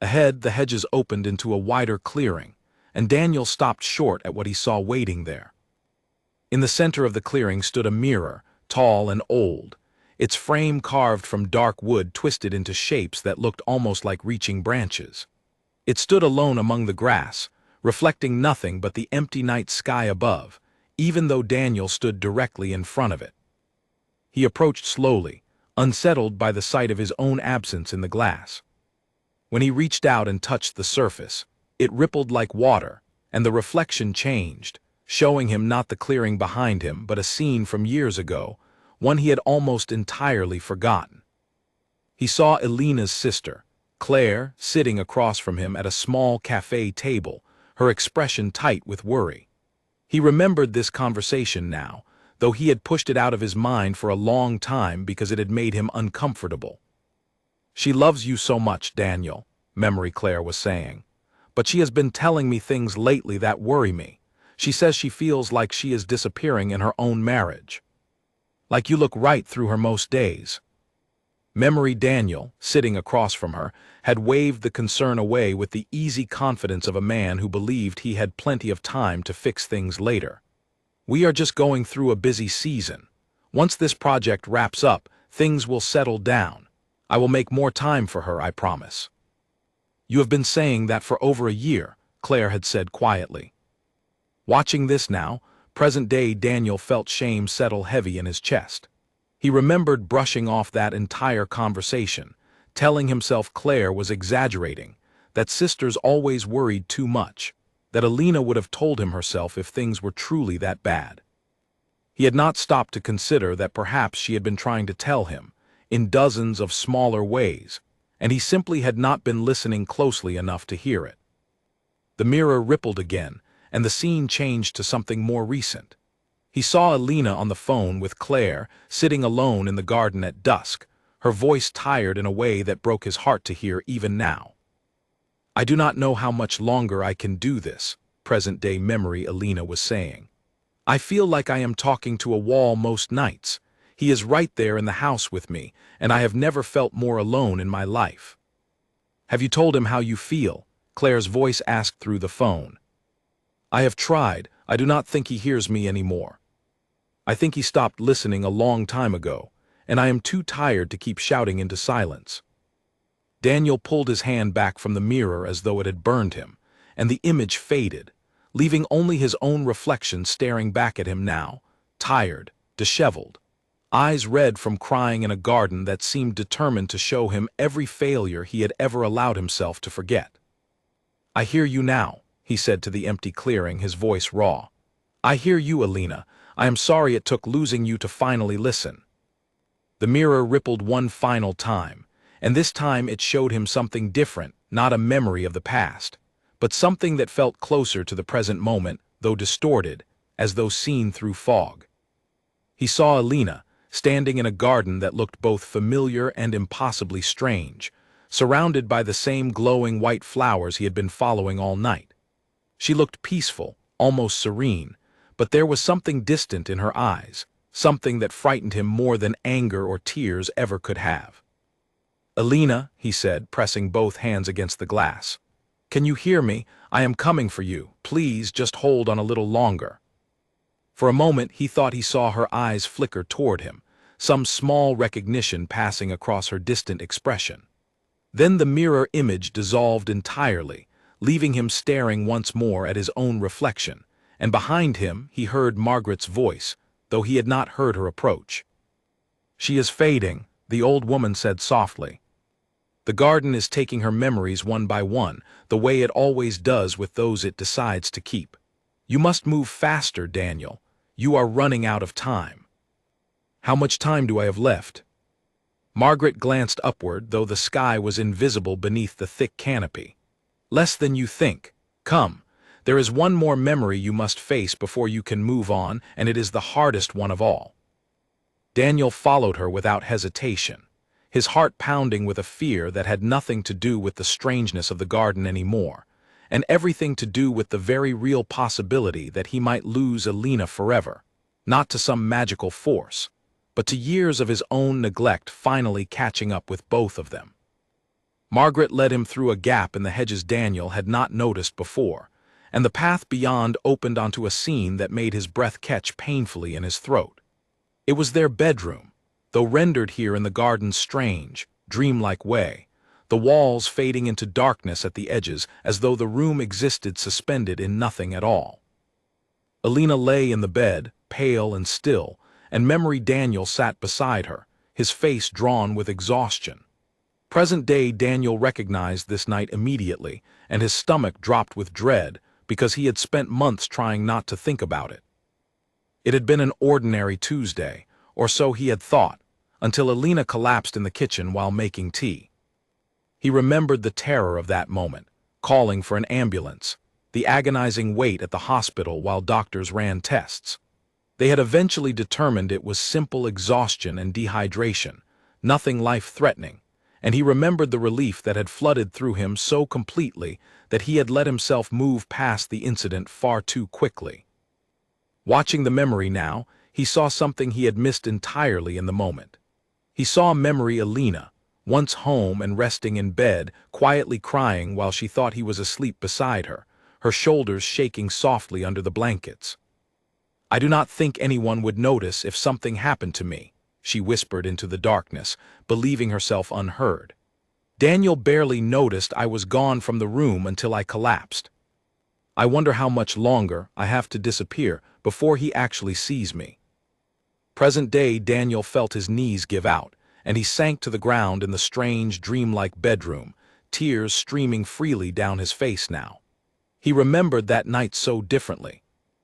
Ahead, the hedges opened into a wider clearing, and Daniel stopped short at what he saw waiting there. In the center of the clearing stood a mirror, tall and old, its frame carved from dark wood twisted into shapes that looked almost like reaching branches. It stood alone among the grass, reflecting nothing but the empty night sky above, even though Daniel stood directly in front of it. He approached slowly, unsettled by the sight of his own absence in the glass. When he reached out and touched the surface, it rippled like water, and the reflection changed, showing him not the clearing behind him but a scene from years ago, one he had almost entirely forgotten. He saw Alina's sister, Claire, sitting across from him at a small cafe table, her expression tight with worry. He remembered this conversation now, though he had pushed it out of his mind for a long time because it had made him uncomfortable. "She loves you so much, Daniel," Memory Claire was saying. "But she has been telling me things lately that worry me. She says she feels like she is disappearing in her own marriage. Like you look right through her most days. Memory Daniel, sitting across from her, had waved the concern away with the easy confidence of a man who believed he had plenty of time to fix things later. We are just going through a busy season. Once this project wraps up, things will settle down. I will make more time for her, I promise. You have been saying that for over a year, Claire had said quietly. Watching this now, present-day Daniel felt shame settle heavy in his chest. He remembered brushing off that entire conversation, telling himself Claire was exaggerating, that sisters always worried too much, that Alina would have told him herself if things were truly that bad. He had not stopped to consider that perhaps she had been trying to tell him, in dozens of smaller ways, and he simply had not been listening closely enough to hear it. The mirror rippled again, and the scene changed to something more recent. He saw Alina on the phone with Claire, sitting alone in the garden at dusk, her voice tired in a way that broke his heart to hear even now. I do not know how much longer I can do this, present-day memory Alina was saying. I feel like I am talking to a wall most nights. He is right there in the house with me, and I have never felt more alone in my life. Have you told him how you feel? Claire's voice asked through the phone. I have tried. I do not think he hears me anymore. I think he stopped listening a long time ago, and I am too tired to keep shouting into silence. Daniel pulled his hand back from the mirror as though it had burned him, and the image faded, leaving only his own reflection staring back at him now, tired, disheveled, eyes red from crying in a garden that seemed determined to show him every failure he had ever allowed himself to forget. I hear you now, he said to the empty clearing, his voice raw. I hear you, Alina. I am sorry it took losing you to finally listen. The mirror rippled one final time, and this time it showed him something different, not a memory of the past, but something that felt closer to the present moment, though distorted, as though seen through fog. He saw Alina, standing in a garden that looked both familiar and impossibly strange, surrounded by the same glowing white flowers he had been following all night. She looked peaceful, almost serene, but there was something distant in her eyes, something that frightened him more than anger or tears ever could have. Alina, he said, pressing both hands against the glass. Can you hear me? I am coming for you. Please just hold on a little longer. For a moment he thought he saw her eyes flicker toward him, some small recognition passing across her distant expression. Then the mirror image dissolved entirely, leaving him staring once more at his own reflection, and behind him he heard Margaret's voice, though he had not heard her approach. She is fading, the old woman said softly. The garden is taking her memories one by one, the way it always does with those it decides to keep. You must move faster, Daniel. You are running out of time. How much time do I have left? Margaret glanced upward, though the sky was invisible beneath the thick canopy. Less than you think. Come. There is one more memory you must face before you can move on, and it is the hardest one of all. Daniel followed her without hesitation, his heart pounding with a fear that had nothing to do with the strangeness of the garden anymore, and everything to do with the very real possibility that he might lose Alina forever, not to some magical force, but to years of his own neglect finally catching up with both of them. Margaret led him through a gap in the hedges Daniel had not noticed before, and the path beyond opened onto a scene that made his breath catch painfully in his throat. It was their bedroom, though rendered here in the garden's strange, dreamlike way, the walls fading into darkness at the edges as though the room existed suspended in nothing at all. Alina lay in the bed, pale and still, and Memory Daniel sat beside her, his face drawn with exhaustion. Present-day Daniel recognized this night immediately, and his stomach dropped with dread because he had spent months trying not to think about it. It had been an ordinary Tuesday, or so he had thought, until Alina collapsed in the kitchen while making tea. He remembered the terror of that moment, calling for an ambulance, the agonizing wait at the hospital while doctors ran tests. They had eventually determined it was simple exhaustion and dehydration, nothing life-threatening, and he remembered the relief that had flooded through him so completely that he had let himself move past the incident far too quickly. Watching the memory now, he saw something he had missed entirely in the moment. He saw memory Alina, once home and resting in bed, quietly crying while she thought he was asleep beside her, her shoulders shaking softly under the blankets. "I do not think anyone would notice if something happened to me," she whispered into the darkness, believing herself unheard. "Daniel barely noticed I was gone from the room until I collapsed. I wonder how much longer I have to disappear before he actually sees me." Present day Daniel felt his knees give out, and he sank to the ground in the strange, dreamlike bedroom, tears streaming freely down his face now. He remembered that night so differently.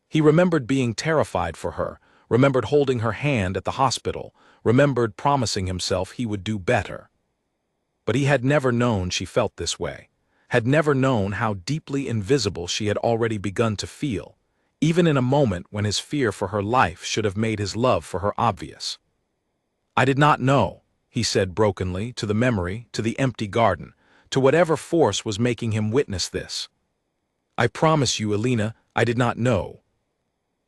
He remembered being terrified for her, remembered holding her hand at the hospital, remembered promising himself he would do better. But he had never known she felt this way, had never known how deeply invisible she had already begun to feel, even in a moment when his fear for her life should have made his love for her obvious. "I did not know," he said brokenly, to the memory, to the empty garden, to whatever force was making him witness this. "I promise you, Alina, I did not know."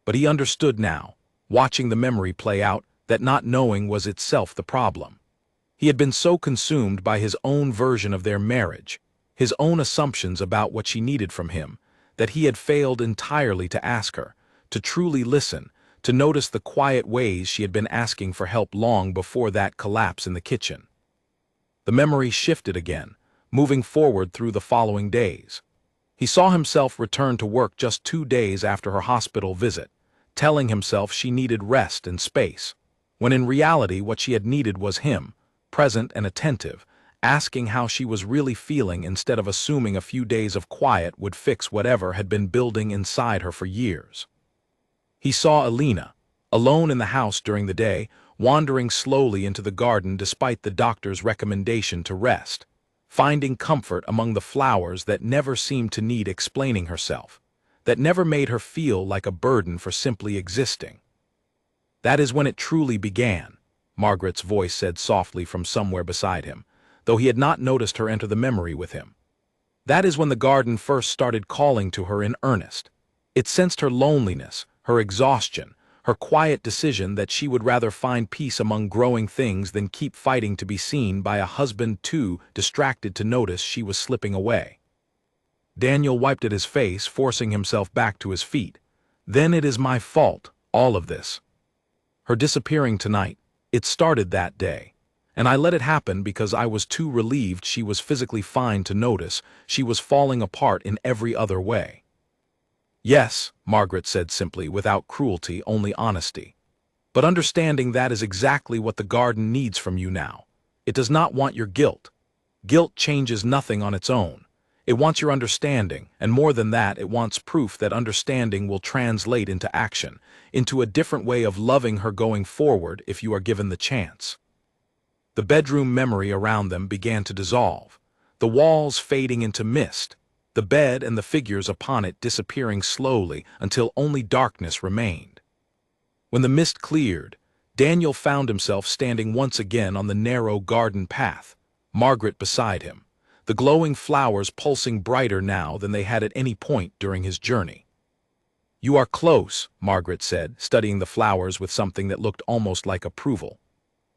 But he understood now, watching the memory play out, that not knowing was itself the problem. He had been so consumed by his own version of their marriage, his own assumptions about what she needed from him, that he had failed entirely to ask her, to truly listen, to notice the quiet ways she had been asking for help long before that collapse in the kitchen. The memory shifted again, moving forward through the following days. He saw himself return to work just 2 days after her hospital visit, telling himself she needed rest and space, when in reality what she had needed was him, present and attentive, asking how she was really feeling instead of assuming a few days of quiet would fix whatever had been building inside her for years. He saw Alina, alone in the house during the day, wandering slowly into the garden despite the doctor's recommendation to rest, finding comfort among the flowers that never seemed to need explaining herself, that never made her feel like a burden for simply existing. "That is when it truly began," Margaret's voice said softly from somewhere beside him, though he had not noticed her enter the memory with him. "That is when the garden first started calling to her in earnest. It sensed her loneliness, her exhaustion, her quiet decision that she would rather find peace among growing things than keep fighting to be seen by a husband too distracted to notice she was slipping away." Daniel wiped at his face, forcing himself back to his feet. "Then it is my fault, all of this. Her disappearing tonight, it started that day. And I let it happen because I was too relieved she was physically fine to notice she was falling apart in every other way." "Yes," Margaret said simply, without cruelty, only honesty. "But understanding that is exactly what the garden needs from you now. It does not want your guilt. Guilt changes nothing on its own. It wants your understanding, and more than that, it wants proof that understanding will translate into action, into a different way of loving her going forward if you are given the chance." The bedroom memory around them began to dissolve, the walls fading into mist, the bed and the figures upon it disappearing slowly until only darkness remained. When the mist cleared, Daniel found himself standing once again on the narrow garden path, Margaret beside him, the glowing flowers pulsing brighter now than they had at any point during his journey. "You are close," Margaret said, studying the flowers with something that looked almost like approval.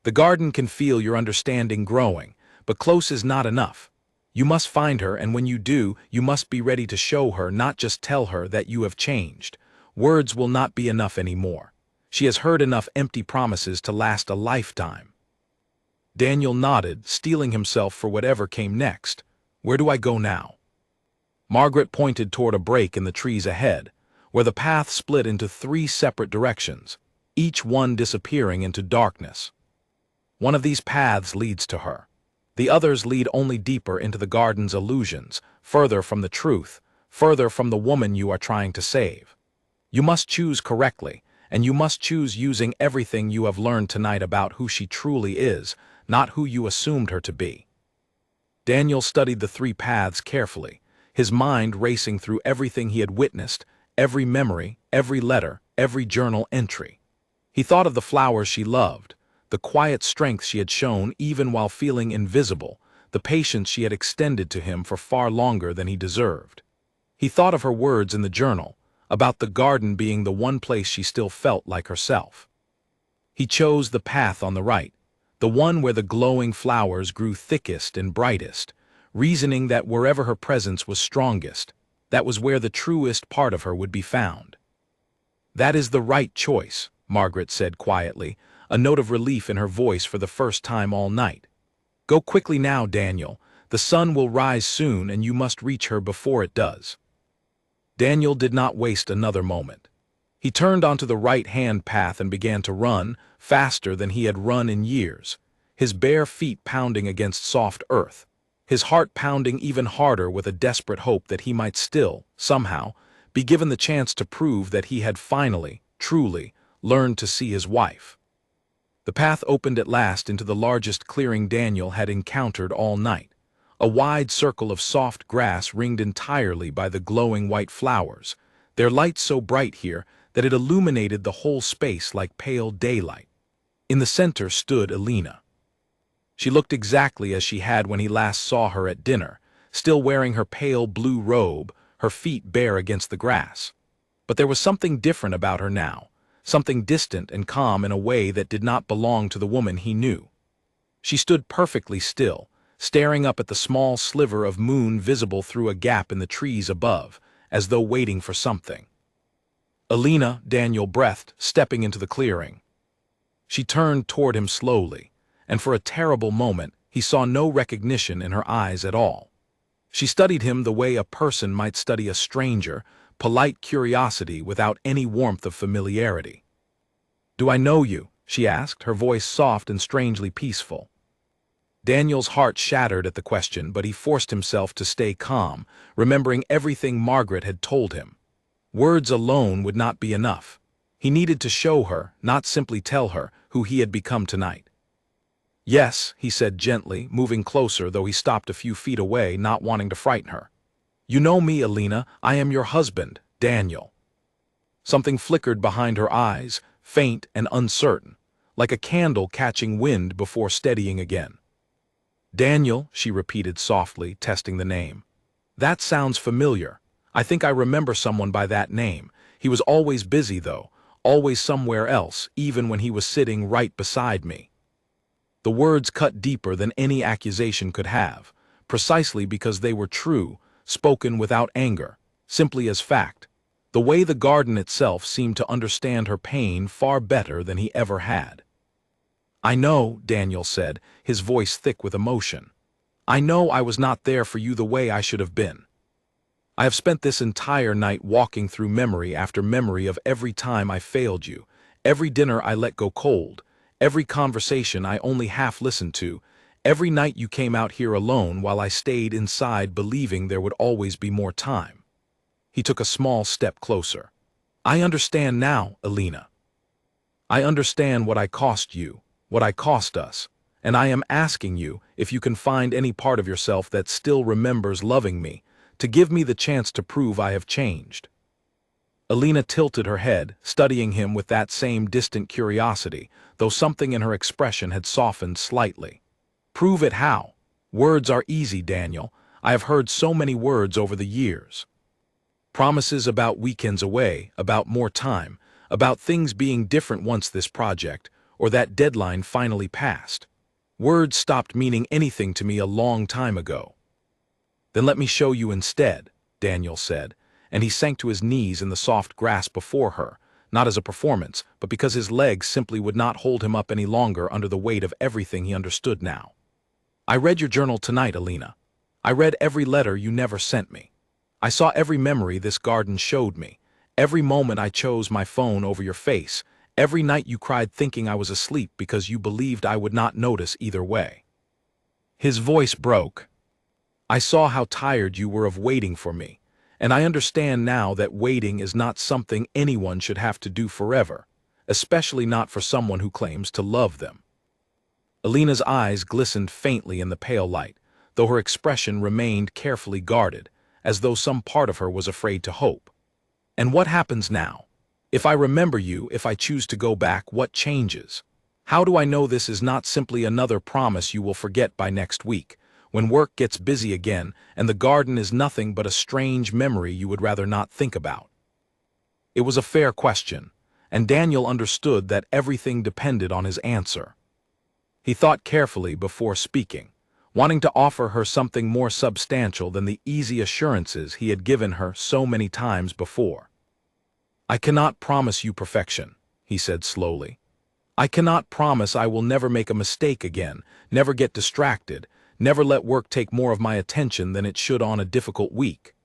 "The garden can feel your understanding growing, but close is not enough. You must find her, and when you do, you must be ready to show her, not just tell her, that you have changed. Words will not be enough anymore. She has heard enough empty promises to last a lifetime." Daniel nodded, steeling himself for whatever came next. "Where do I go now?" Margaret pointed toward a break in the trees ahead, where the path split into 3 separate directions, each one disappearing into darkness. "One of these paths leads to her. The others lead only deeper into the garden's illusions, further from the truth, further from the woman you are trying to save. You must choose correctly, and you must choose using everything you have learned tonight about who she truly is, not who you assumed her to be." Daniel studied the 3 paths carefully, his mind racing through everything he had witnessed, every memory, every letter, every journal entry. He thought of the flowers she loved, the quiet strength she had shown even while feeling invisible, the patience she had extended to him for far longer than he deserved. He thought of her words in the journal, about the garden being the one place she still felt like herself. He chose the path on the right, the one where the glowing flowers grew thickest and brightest, reasoning that wherever her presence was strongest, that was where the truest part of her would be found. "That is the right choice," Margaret said quietly, a note of relief in her voice for the first time all night. "Go quickly now, Daniel. The sun will rise soon and you must reach her before it does." Daniel did not waste another moment. He turned onto the right-hand path and began to run, faster than he had run in years, his bare feet pounding against soft earth, his heart pounding even harder with a desperate hope that he might still, somehow, be given the chance to prove that he had finally, truly, learned to see his wife. The path opened at last into the largest clearing Daniel had encountered all night, a wide circle of soft grass ringed entirely by the glowing white flowers, their light so bright here that it illuminated the whole space like pale daylight. In the center stood Alina. She looked exactly as she had when he last saw her at dinner, still wearing her pale blue robe, her feet bare against the grass. But there was something different about her now, something distant and calm in a way that did not belong to the woman he knew. She stood perfectly still, staring up at the small sliver of moon visible through a gap in the trees above, as though waiting for something. "Alina," Daniel breathed, stepping into the clearing. She turned toward him slowly, and for a terrible moment he saw no recognition in her eyes at all. She studied him the way a person might study a stranger, polite curiosity without any warmth of familiarity. "Do I know you?" she asked, her voice soft and strangely peaceful. Daniel's heart shattered at the question, but he forced himself to stay calm, remembering everything Margaret had told him. Words alone would not be enough. He needed to show her, not simply tell her, who he had become tonight. "Yes," he said gently, moving closer though he stopped a few feet away, not wanting to frighten her. "You know me, Alina. I am your husband, Daniel." Something flickered behind her eyes, faint and uncertain, like a candle catching wind before steadying again. "Daniel," she repeated softly, testing the name. "That sounds familiar. I think I remember someone by that name. He was always busy, though, always somewhere else, even when he was sitting right beside me." The words cut deeper than any accusation could have, precisely because they were true, spoken without anger, simply as fact. The way the garden itself seemed to understand her pain far better than he ever had. "I know," Daniel said, his voice thick with emotion. "I know I was not there for you the way I should have been. I have spent this entire night walking through memory after memory of every time I failed you, every dinner I let go cold, every conversation I only half listened to, every night you came out here alone while I stayed inside believing there would always be more time." He took a small step closer. "I understand now, Alina. I understand what I cost you, what I cost us, and I am asking you if you can find any part of yourself that still remembers loving me, to give me the chance to prove I have changed." Alina tilted her head, studying him with that same distant curiosity, though something in her expression had softened slightly. "Prove it how? Words are easy, Daniel. I have heard so many words over the years. Promises about weekends away, about more time, about things being different once this project, or that deadline finally passed. Words stopped meaning anything to me a long time ago." "Then let me show you instead," Daniel said, and he sank to his knees in the soft grass before her, not as a performance, but because his legs simply would not hold him up any longer under the weight of everything he understood now. "I read your journal tonight, Alina. I read every letter you never sent me. I saw every memory this garden showed me, every moment I chose my phone over your face, every night you cried thinking I was asleep because you believed I would not notice either way." His voice broke. "I saw how tired you were of waiting for me, and I understand now that waiting is not something anyone should have to do forever, especially not for someone who claims to love them." Alina's eyes glistened faintly in the pale light, though her expression remained carefully guarded, as though some part of her was afraid to hope. "And what happens now? If I remember you, if I choose to go back, what changes? How do I know this is not simply another promise you will forget by next week, when work gets busy again and the garden is nothing but a strange memory you would rather not think about?" It was a fair question, and Daniel understood that everything depended on his answer. He thought carefully before speaking, wanting to offer her something more substantial than the easy assurances he had given her so many times before. "I cannot promise you perfection," he said slowly. "I cannot promise I will never make a mistake again, never get distracted, never let work take more of my attention than it should on a difficult week.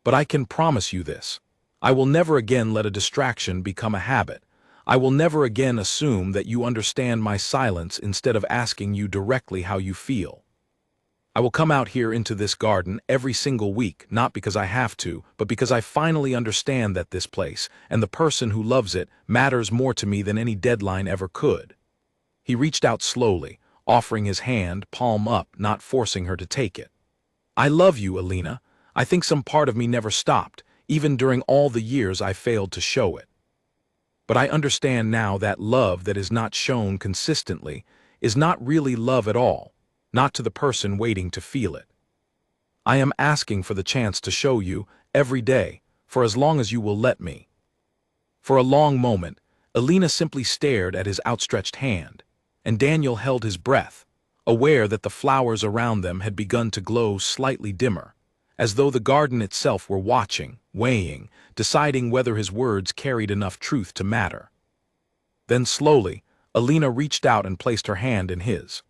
But I can promise you this. I will never again let a distraction become a habit. I will never again assume that you understand my silence instead of asking you directly how you feel. I will come out here into this garden every single week, not because I have to, but because I finally understand that this place, and the person who loves it, matters more to me than any deadline ever could." He reached out slowly, offering his hand, palm up, not forcing her to take it. "I love you, Alina. I think some part of me never stopped, even during all the years I failed to show it. But I understand now that love that is not shown consistently is not really love at all, not to the person waiting to feel it. I am asking for the chance to show you, every day, for as long as you will let me." For a long moment, Alina simply stared at his outstretched hand, and Daniel held his breath, aware that the flowers around them had begun to glow slightly dimmer, as though the garden itself were watching, weighing, deciding whether his words carried enough truth to matter. Then slowly, Alina reached out and placed her hand in his.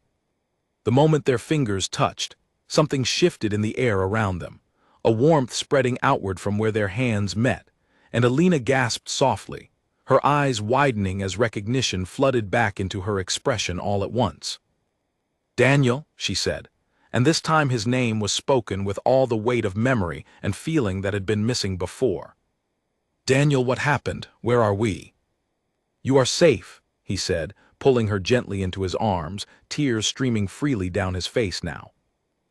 The moment their fingers touched, something shifted in the air around them, a warmth spreading outward from where their hands met, and Alina gasped softly, her eyes widening as recognition flooded back into her expression all at once. "Daniel," she said, and this time his name was spoken with all the weight of memory and feeling that had been missing before. "Daniel, what happened? Where are we?" "You are safe," he said, pulling her gently into his arms, tears streaming freely down his face now.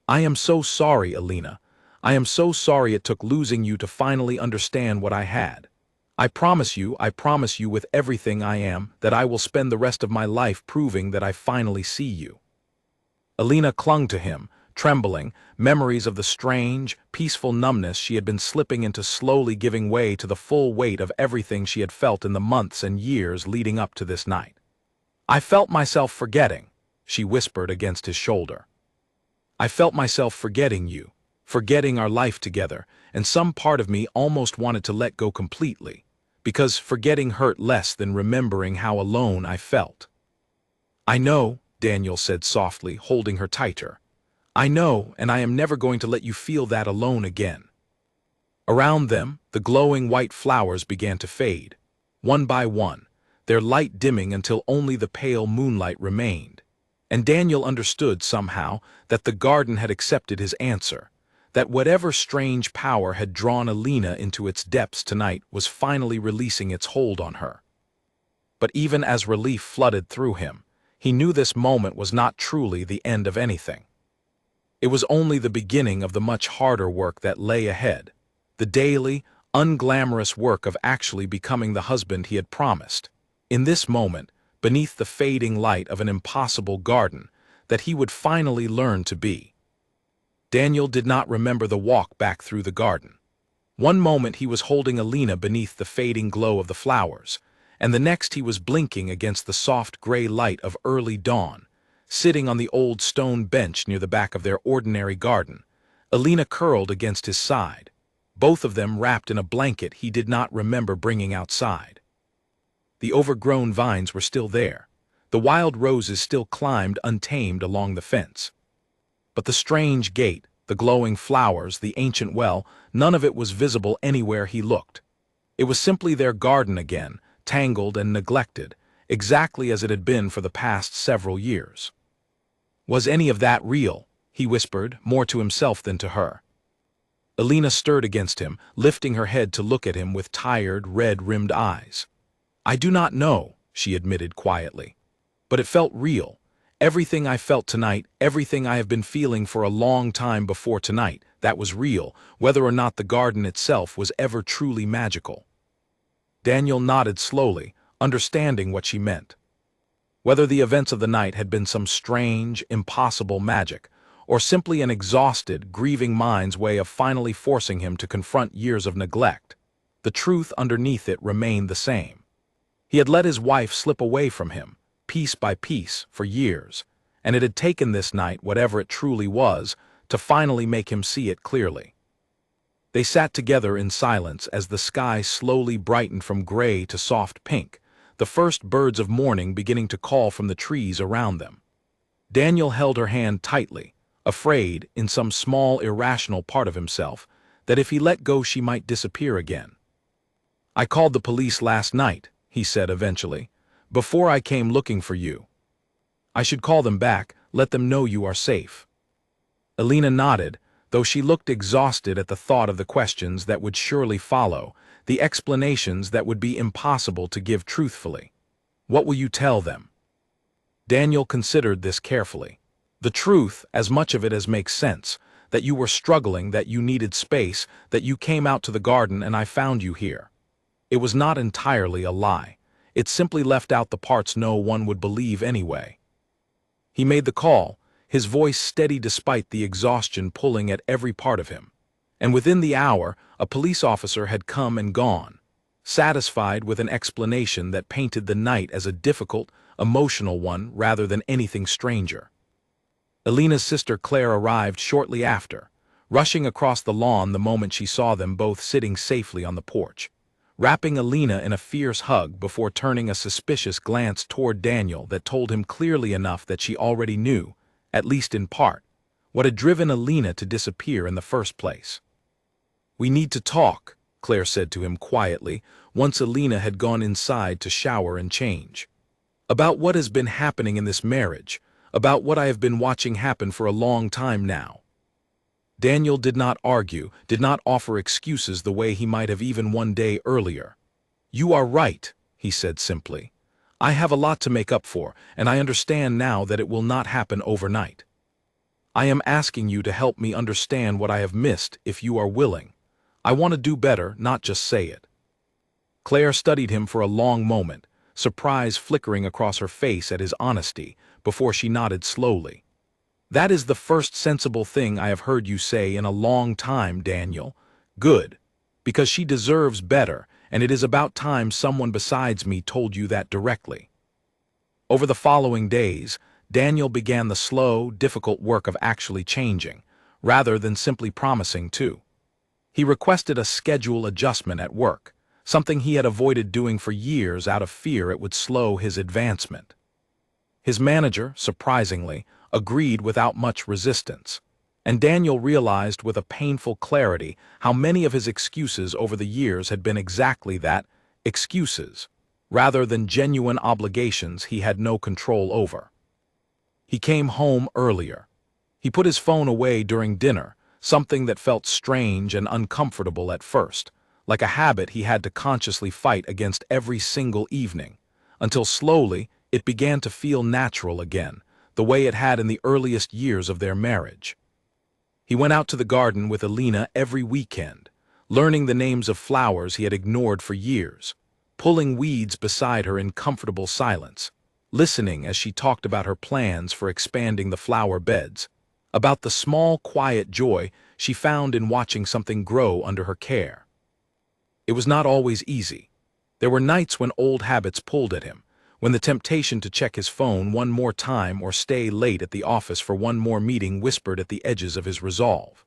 "I am so sorry, Alina. I am so sorry it took losing you to finally understand what I had. I promise you with everything I am, that I will spend the rest of my life proving that I finally see you." Alina clung to him, trembling, memories of the strange, peaceful numbness she had been slipping into slowly giving way to the full weight of everything she had felt in the months and years leading up to this night. "I felt myself forgetting," she whispered against his shoulder. "I felt myself forgetting you, forgetting our life together, and some part of me almost wanted to let go completely, because forgetting hurt less than remembering how alone I felt." "I know," Daniel said softly, holding her tighter. "I know, and I am never going to let you feel that alone again." Around them, the glowing white flowers began to fade, one by one, their light dimming until only the pale moonlight remained. And Daniel understood somehow that the garden had accepted his answer, that whatever strange power had drawn Alina into its depths tonight was finally releasing its hold on her. But even as relief flooded through him, he knew this moment was not truly the end of anything. It was only the beginning of the much harder work that lay ahead, the daily, unglamorous work of actually becoming the husband he had promised. In this moment, beneath the fading light of an impossible garden, that he would finally learn to be. Daniel did not remember the walk back through the garden. One moment he was holding Alina beneath the fading glow of the flowers, and the next he was blinking against the soft gray light of early dawn, sitting on the old stone bench near the back of their ordinary garden, Alina curled against his side, both of them wrapped in a blanket he did not remember bringing outside. The overgrown vines were still there, the wild roses still climbed untamed along the fence. But the strange gate, the glowing flowers, the ancient well, none of it was visible anywhere he looked. It was simply their garden again, tangled and neglected, exactly as it had been for the past several years. "Was any of that real?" he whispered, more to himself than to her. Alina stirred against him, lifting her head to look at him with tired, red-rimmed eyes. "I do not know," she admitted quietly. "But it felt real. Everything I felt tonight, everything I have been feeling for a long time before tonight, that was real, whether or not the garden itself was ever truly magical." Daniel nodded slowly, understanding what she meant. Whether the events of the night had been some strange, impossible magic, or simply an exhausted, grieving mind's way of finally forcing him to confront years of neglect, the truth underneath it remained the same. He had let his wife slip away from him, piece by piece, for years, and it had taken this night, whatever it truly was, to finally make him see it clearly. They sat together in silence as the sky slowly brightened from gray to soft pink, the first birds of morning beginning to call from the trees around them. Daniel held her hand tightly, afraid, in some small irrational part of himself, that if he let go she might disappear again. "I called the police last night," he said eventually, "before I came looking for you. I should call them back, let them know you are safe." Alina nodded, though she looked exhausted at the thought of the questions that would surely follow, the explanations that would be impossible to give truthfully. "What will you tell them?" Daniel considered this carefully. "The truth, as much of it as makes sense, that you were struggling, that you needed space, that you came out to the garden and I found you here. It was not entirely a lie. It simply left out the parts no one would believe anyway." He made the call, his voice steady despite the exhaustion pulling at every part of him. And within the hour, a police officer had come and gone, satisfied with an explanation that painted the night as a difficult, emotional one rather than anything stranger. Alina's sister Claire arrived shortly after, rushing across the lawn the moment she saw them both sitting safely on the porch, wrapping Alina in a fierce hug before turning a suspicious glance toward Daniel that told him clearly enough that she already knew, at least in part, what had driven Alina to disappear in the first place. "We need to talk," Claire said to him quietly, once Alina had gone inside to shower and change. "About what has been happening in this marriage, about what I have been watching happen for a long time now." Daniel did not argue, did not offer excuses the way he might have even one day earlier. "You are right," he said simply. "I have a lot to make up for, and I understand now that it will not happen overnight. I am asking you to help me understand what I have missed if you are willing. I want to do better, not just say it." Claire studied him for a long moment, surprise flickering across her face at his honesty, before she nodded slowly. "That is the first sensible thing I have heard you say in a long time, Daniel. Good, because she deserves better, and it is about time someone besides me told you that directly." Over the following days, Daniel began the slow, difficult work of actually changing, rather than simply promising to. He requested a schedule adjustment at work, something he had avoided doing for years out of fear it would slow his advancement. His manager, surprisingly, agreed without much resistance, and Daniel realized with a painful clarity how many of his excuses over the years had been exactly that, excuses, rather than genuine obligations he had no control over. He came home earlier. He put his phone away during dinner, something that felt strange and uncomfortable at first, like a habit he had to consciously fight against every single evening, until slowly it began to feel natural again, the way it had in the earliest years of their marriage. He went out to the garden with Alina every weekend, learning the names of flowers he had ignored for years, pulling weeds beside her in comfortable silence, listening as she talked about her plans for expanding the flower beds, about the small, quiet joy she found in watching something grow under her care. It was not always easy. There were nights when old habits pulled at him, when the temptation to check his phone one more time or stay late at the office for one more meeting whispered at the edges of his resolve.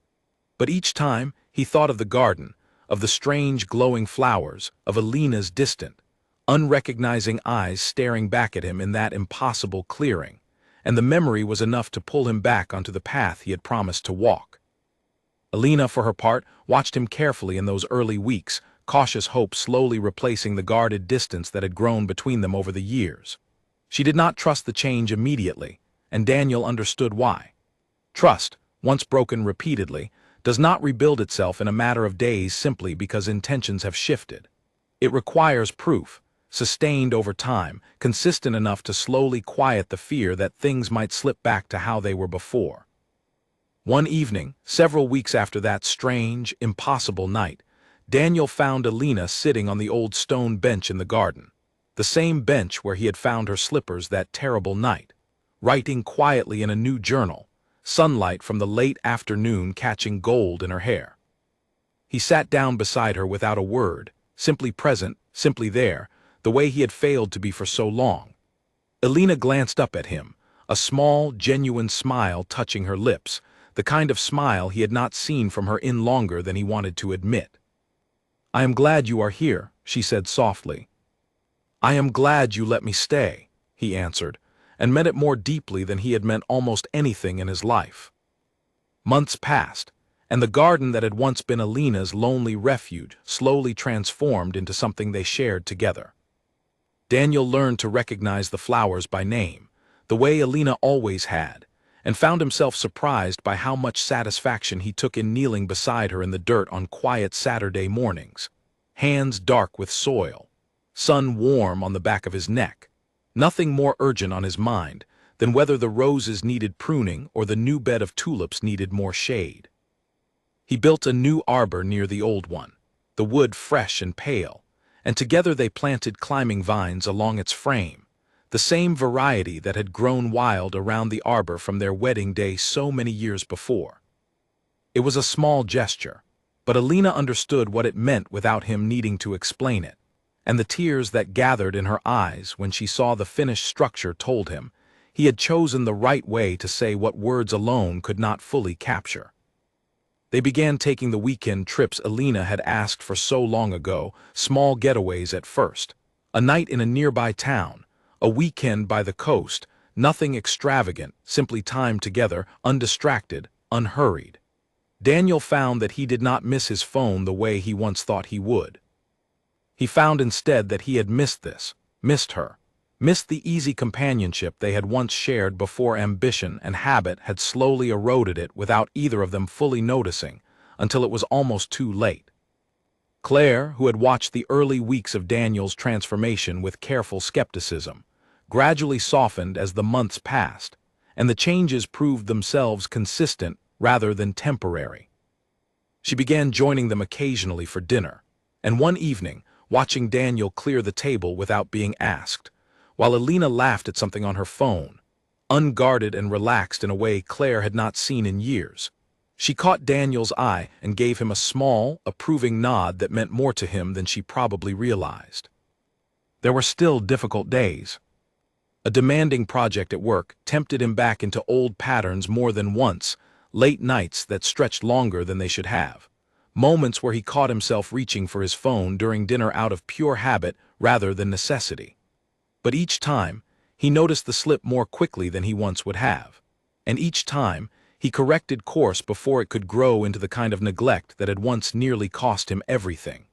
But each time he thought of the garden, of the strange glowing flowers, of Alina's distant, unrecognizing eyes staring back at him in that impossible clearing, and the memory was enough to pull him back onto the path he had promised to walk. Alina, for her part, watched him carefully in those early weeks, cautious hope slowly replacing the guarded distance that had grown between them over the years. She did not trust the change immediately, and Daniel understood why. Trust, once broken repeatedly, does not rebuild itself in a matter of days simply because intentions have shifted. It requires proof, sustained over time, consistent enough to slowly quiet the fear that things might slip back to how they were before. One evening, several weeks after that strange, impossible night, Daniel found Alina sitting on the old stone bench in the garden, the same bench where he had found her slippers that terrible night, writing quietly in a new journal, sunlight from the late afternoon catching gold in her hair. He sat down beside her without a word, simply present, simply there, the way he had failed to be for so long. Alina glanced up at him, a small, genuine smile touching her lips, the kind of smile he had not seen from her in longer than he wanted to admit. "I am glad you are here," she said softly. "I am glad you let me stay," he answered, and meant it more deeply than he had meant almost anything in his life. Months passed, and the garden that had once been Alina's lonely refuge slowly transformed into something they shared together. Daniel learned to recognize the flowers by name, the way Alina always had, and found himself surprised by how much satisfaction he took in kneeling beside her in the dirt on quiet Saturday mornings, hands dark with soil, sun warm on the back of his neck, nothing more urgent on his mind than whether the roses needed pruning or the new bed of tulips needed more shade. He built a new arbor near the old one, the wood fresh and pale, and together they planted climbing vines along its frame, the same variety that had grown wild around the arbor from their wedding day so many years before. It was a small gesture, but Alina understood what it meant without him needing to explain it, and the tears that gathered in her eyes when she saw the finished structure told him he had chosen the right way to say what words alone could not fully capture. They began taking the weekend trips Alina had asked for so long ago, small getaways at first, a night in a nearby town, a weekend by the coast, nothing extravagant, simply time together, undistracted, unhurried. Daniel found that he did not miss his phone the way he once thought he would. He found instead that he had missed this, missed her, missed the easy companionship they had once shared before ambition and habit had slowly eroded it without either of them fully noticing, until it was almost too late. Claire, who had watched the early weeks of Daniel's transformation with careful skepticism, gradually softened as the months passed, and the changes proved themselves consistent rather than temporary. She began joining them occasionally for dinner, and one evening, watching Daniel clear the table without being asked, while Alina laughed at something on her phone, unguarded and relaxed in a way Claire had not seen in years, she caught Daniel's eye and gave him a small, approving nod that meant more to him than she probably realized. There were still difficult days. A demanding project at work tempted him back into old patterns more than once, late nights that stretched longer than they should have, moments where he caught himself reaching for his phone during dinner out of pure habit rather than necessity. But each time, he noticed the slip more quickly than he once would have, and each time, he corrected course before it could grow into the kind of neglect that had once nearly cost him everything.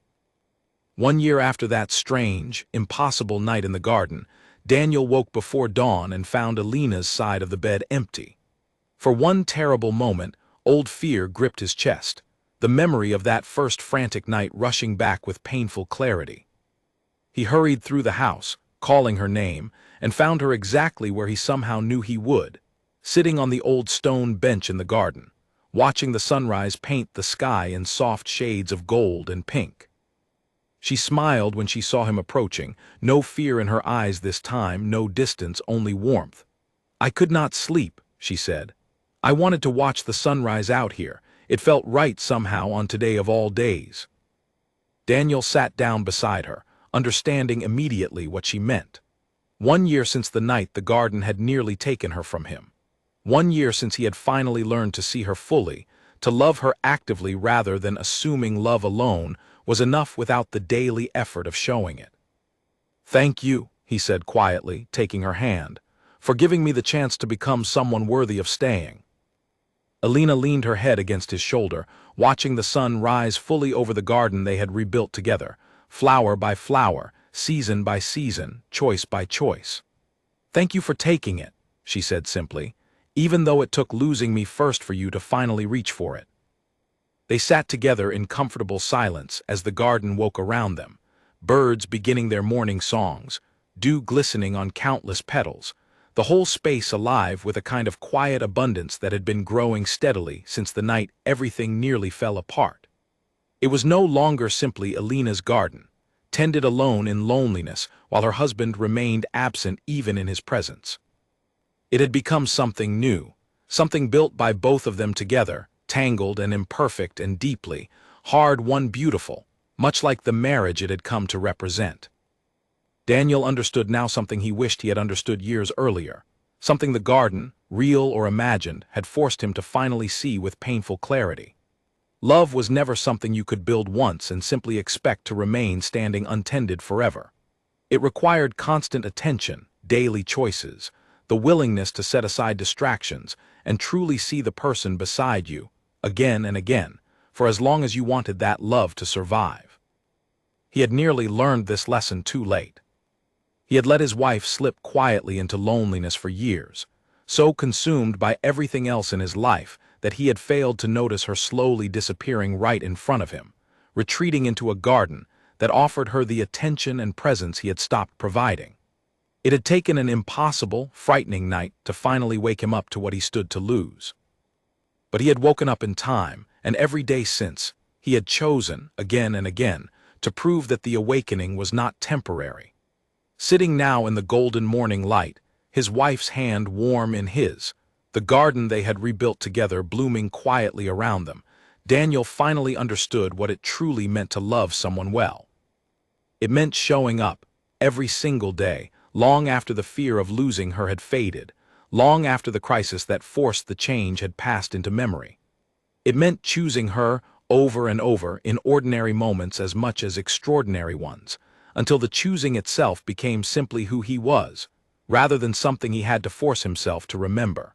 1 year after that strange, impossible night in the garden, Daniel woke before dawn and found Alina's side of the bed empty. For one terrible moment, old fear gripped his chest, the memory of that first frantic night rushing back with painful clarity. He hurried through the house, calling her name, and found her exactly where he somehow knew he would, sitting on the old stone bench in the garden, watching the sunrise paint the sky in soft shades of gold and pink. She smiled when she saw him approaching, no fear in her eyes this time, no distance, only warmth. "I could not sleep," she said. "I wanted to watch the sunrise out here. It felt right somehow on today of all days." Daniel sat down beside her, understanding immediately what she meant. 1 year since the night the garden had nearly taken her from him. 1 year since he had finally learned to see her fully, to love her actively rather than assuming love alone was enough without the daily effort of showing it. "Thank you," he said quietly, taking her hand, "for giving me the chance to become someone worthy of staying." Alina leaned her head against his shoulder, watching the sun rise fully over the garden they had rebuilt together, flower by flower, season by season, choice by choice. "Thank you for taking it," she said simply, "even though it took losing me first for you to finally reach for it." They sat together in comfortable silence as the garden woke around them, birds beginning their morning songs, dew glistening on countless petals, the whole space alive with a kind of quiet abundance that had been growing steadily since the night everything nearly fell apart. It was no longer simply Alina's garden, tended alone in loneliness while her husband remained absent even in his presence. It had become something new, something built by both of them together, tangled and imperfect and deeply, hard-won beautiful, much like the marriage it had come to represent. Daniel understood now something he wished he had understood years earlier, something the garden, real or imagined, had forced him to finally see with painful clarity. Love was never something you could build once and simply expect to remain standing untended forever. It required constant attention, daily choices, the willingness to set aside distractions and truly see the person beside you, again and again, for as long as you wanted that love to survive. He had nearly learned this lesson too late. He had let his wife slip quietly into loneliness for years, so consumed by everything else in his life that he had failed to notice her slowly disappearing right in front of him, retreating into a garden that offered her the attention and presence he had stopped providing. It had taken an impossible, frightening night to finally wake him up to what he stood to lose. But he had woken up in time, and every day since, he had chosen, again and again, to prove that the awakening was not temporary. Sitting now in the golden morning light, his wife's hand warm in his, the garden they had rebuilt together blooming quietly around them, Daniel finally understood what it truly meant to love someone well. It meant showing up, every single day, long after the fear of losing her had faded, long after the crisis that forced the change had passed into memory. It meant choosing her over and over in ordinary moments as much as extraordinary ones, until the choosing itself became simply who he was, rather than something he had to force himself to remember.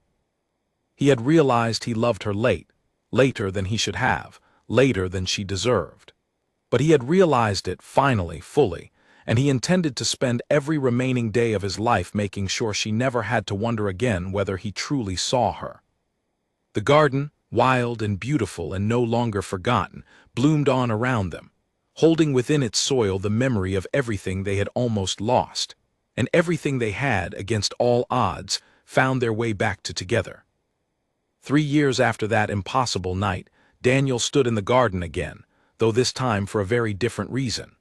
He had realized he loved her later than he should have, later than she deserved. But he had realized it, finally, fully, and he intended to spend every remaining day of his life making sure she never had to wonder again whether he truly saw her. The garden, wild and beautiful and no longer forgotten, bloomed on around them, holding within its soil the memory of everything they had almost lost, and everything they had, against all odds, found their way back to together. 3 years after that impossible night, Daniel stood in the garden again, though this time for a very different reason.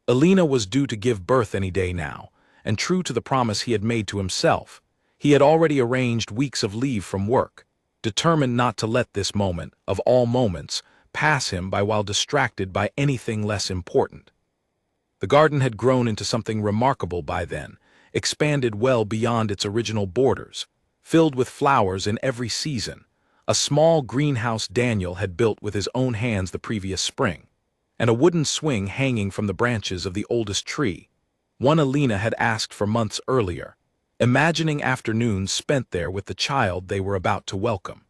Alina was due to give birth any day now, and true to the promise he had made to himself, he had already arranged weeks of leave from work, determined not to let this moment, of all moments, pass him by while distracted by anything less important. The garden had grown into something remarkable by then, expanded well beyond its original borders, filled with flowers in every season, a small greenhouse Daniel had built with his own hands the previous spring, and a wooden swing hanging from the branches of the oldest tree, one Alina had asked for months earlier, imagining afternoons spent there with the child they were about to welcome.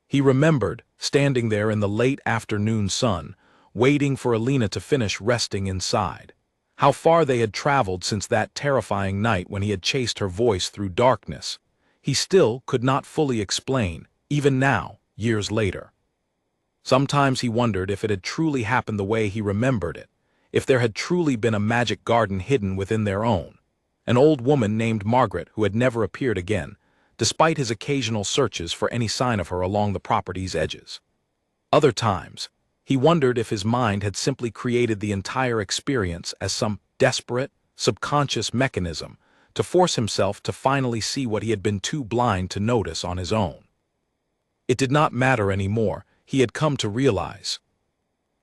He remembered, standing there in the late afternoon sun, waiting for Alina to finish resting inside, how far they had traveled since that terrifying night when he had chased her voice through darkness. He still could not fully explain, even now, years later. Sometimes he wondered if it had truly happened the way he remembered it, if there had truly been a magic garden hidden within their own, an old woman named Margaret who had never appeared again, despite his occasional searches for any sign of her along the property's edges. Other times, he wondered if his mind had simply created the entire experience as some desperate, subconscious mechanism to force himself to finally see what he had been too blind to notice on his own. It did not matter anymore, he had come to realize.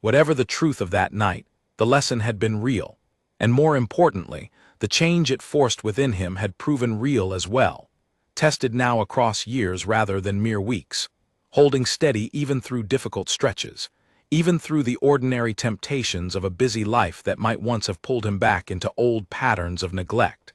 Whatever the truth of that night, the lesson had been real, and more importantly, the change it forced within him had proven real as well, tested now across years rather than mere weeks, holding steady even through difficult stretches, even through the ordinary temptations of a busy life that might once have pulled him back into old patterns of neglect.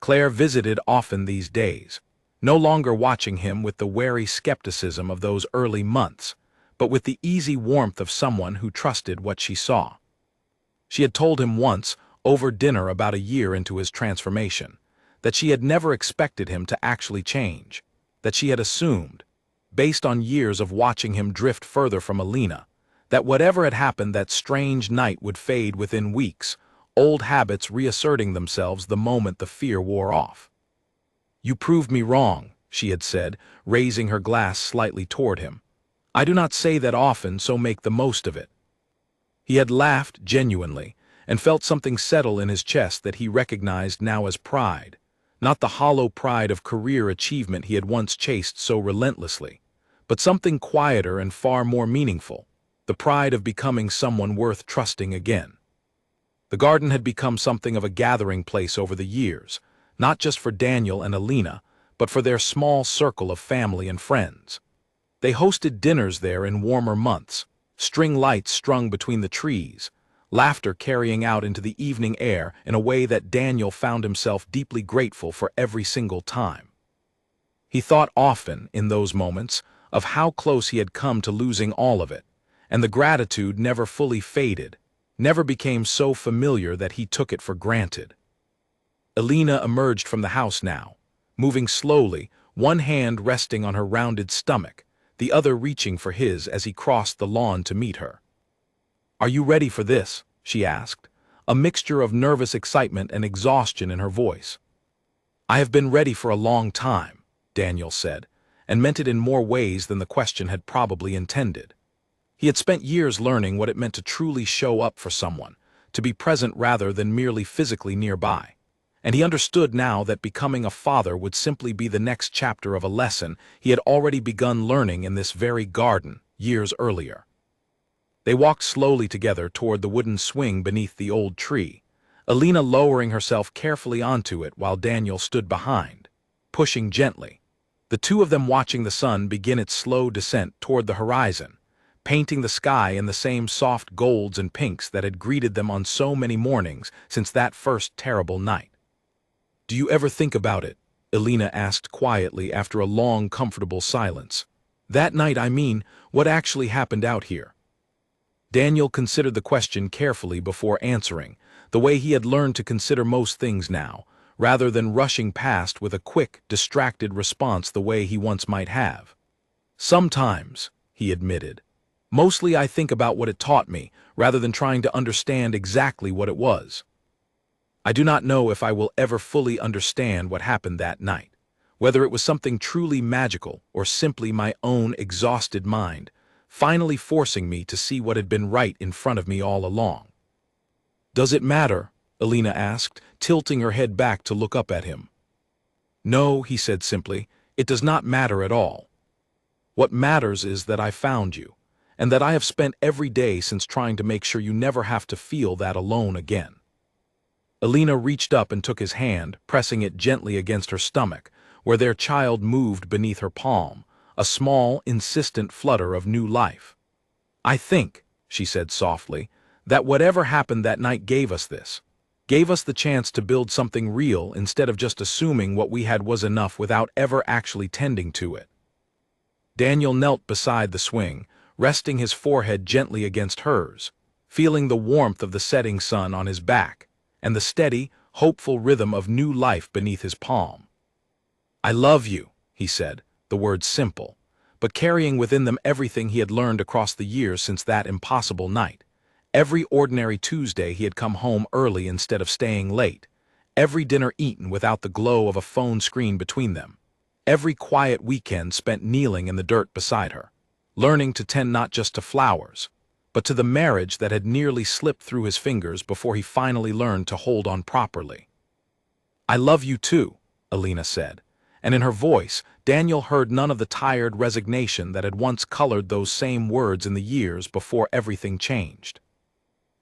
Claire visited often these days, no longer watching him with the wary skepticism of those early months, but with the easy warmth of someone who trusted what she saw. She had told him once, over dinner about a year into his transformation, that she had never expected him to actually change, that she had assumed, based on years of watching him drift further from Alina, that whatever had happened that strange night would fade within weeks, old habits reasserting themselves the moment the fear wore off. "You proved me wrong," she had said, raising her glass slightly toward him. "I do not say that often, so make the most of it." He had laughed genuinely, and felt something settle in his chest that he recognized now as pride, not the hollow pride of career achievement he had once chased so relentlessly, but something quieter and far more meaningful, the pride of becoming someone worth trusting again. The garden had become something of a gathering place over the years, not just for Daniel and Alina, but for their small circle of family and friends. They hosted dinners there in warmer months, string lights strung between the trees, laughter carrying out into the evening air in a way that Daniel found himself deeply grateful for every single time. He thought often, in those moments, of how close he had come to losing all of it, and the gratitude never fully faded, never became so familiar that he took it for granted. Alina emerged from the house now, moving slowly, one hand resting on her rounded stomach, the other reaching for his as he crossed the lawn to meet her. "Are you ready for this?" she asked, a mixture of nervous excitement and exhaustion in her voice. "I have been ready for a long time," Daniel said, and meant it in more ways than the question had probably intended. He had spent years learning what it meant to truly show up for someone, to be present rather than merely physically nearby. And he understood now that becoming a father would simply be the next chapter of a lesson he had already begun learning in this very garden years earlier. They walked slowly together toward the wooden swing beneath the old tree, Alina lowering herself carefully onto it while Daniel stood behind, pushing gently, the two of them watching the sun begin its slow descent toward the horizon, painting the sky in the same soft golds and pinks that had greeted them on so many mornings since that first terrible night. "Do you ever think about it?" Alina asked quietly after a long, comfortable silence. "That night, I mean, what actually happened out here?" Daniel considered the question carefully before answering, the way he had learned to consider most things now, rather than rushing past with a quick, distracted response the way he once might have. "Sometimes," he admitted. "Mostly I think about what it taught me, rather than trying to understand exactly what it was. I do not know if I will ever fully understand what happened that night, whether it was something truly magical or simply my own exhausted mind, finally forcing me to see what had been right in front of me all along." "Does it matter?" Alina asked, tilting her head back to look up at him. "No," he said simply, "it does not matter at all. What matters is that I found you, and that I have spent every day since trying to make sure you never have to feel that alone again." Alina reached up and took his hand, pressing it gently against her stomach, where their child moved beneath her palm, a small, insistent flutter of new life. "I think," she said softly, "that whatever happened that night gave us this. Gave us the chance to build something real instead of just assuming what we had was enough without ever actually tending to it." Daniel knelt beside the swing, resting his forehead gently against hers, feeling the warmth of the setting sun on his back, and the steady, hopeful rhythm of new life beneath his palm. "I love you," he said, the words simple, but carrying within them everything he had learned across the years since that impossible night. Every ordinary Tuesday he had come home early instead of staying late, every dinner eaten without the glow of a phone screen between them, every quiet weekend spent kneeling in the dirt beside her, learning to tend not just to flowers, but to the marriage that had nearly slipped through his fingers before he finally learned to hold on properly. "I love you too," Alina said, and in her voice Daniel heard none of the tired resignation that had once colored those same words in the years before everything changed.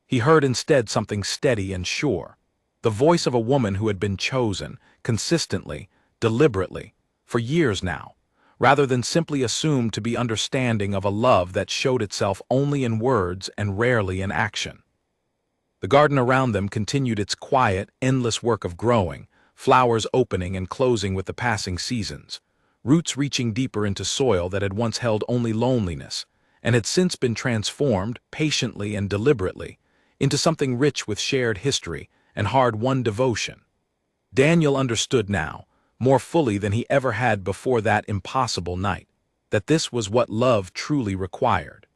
He heard instead something steady and sure, the voice of a woman who had been chosen, consistently, deliberately, for years now, rather than simply assumed to be understanding of a love that showed itself only in words and rarely in action. The garden around them continued its quiet, endless work of growing, flowers opening and closing with the passing seasons, roots reaching deeper into soil that had once held only loneliness, and had since been transformed, patiently and deliberately, into something rich with shared history and hard-won devotion. Daniel understood now, more fully than he ever had before that impossible night, that this was what love truly required.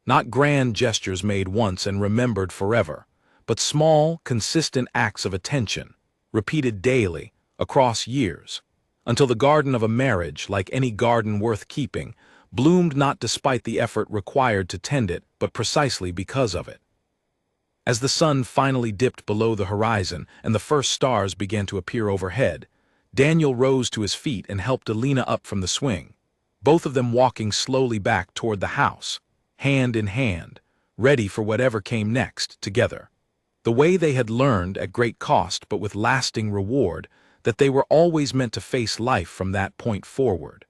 Not grand gestures made once and remembered forever, but small, consistent acts of attention, repeated daily, across years, until the garden of a marriage, like any garden worth keeping, bloomed not despite the effort required to tend it, but precisely because of it. As the sun finally dipped below the horizon and the first stars began to appear overhead, Daniel rose to his feet and helped Alina up from the swing, both of them walking slowly back toward the house, hand in hand, ready for whatever came next, together. The way they had learned at great cost but with lasting reward, that they were always meant to face life from that point forward.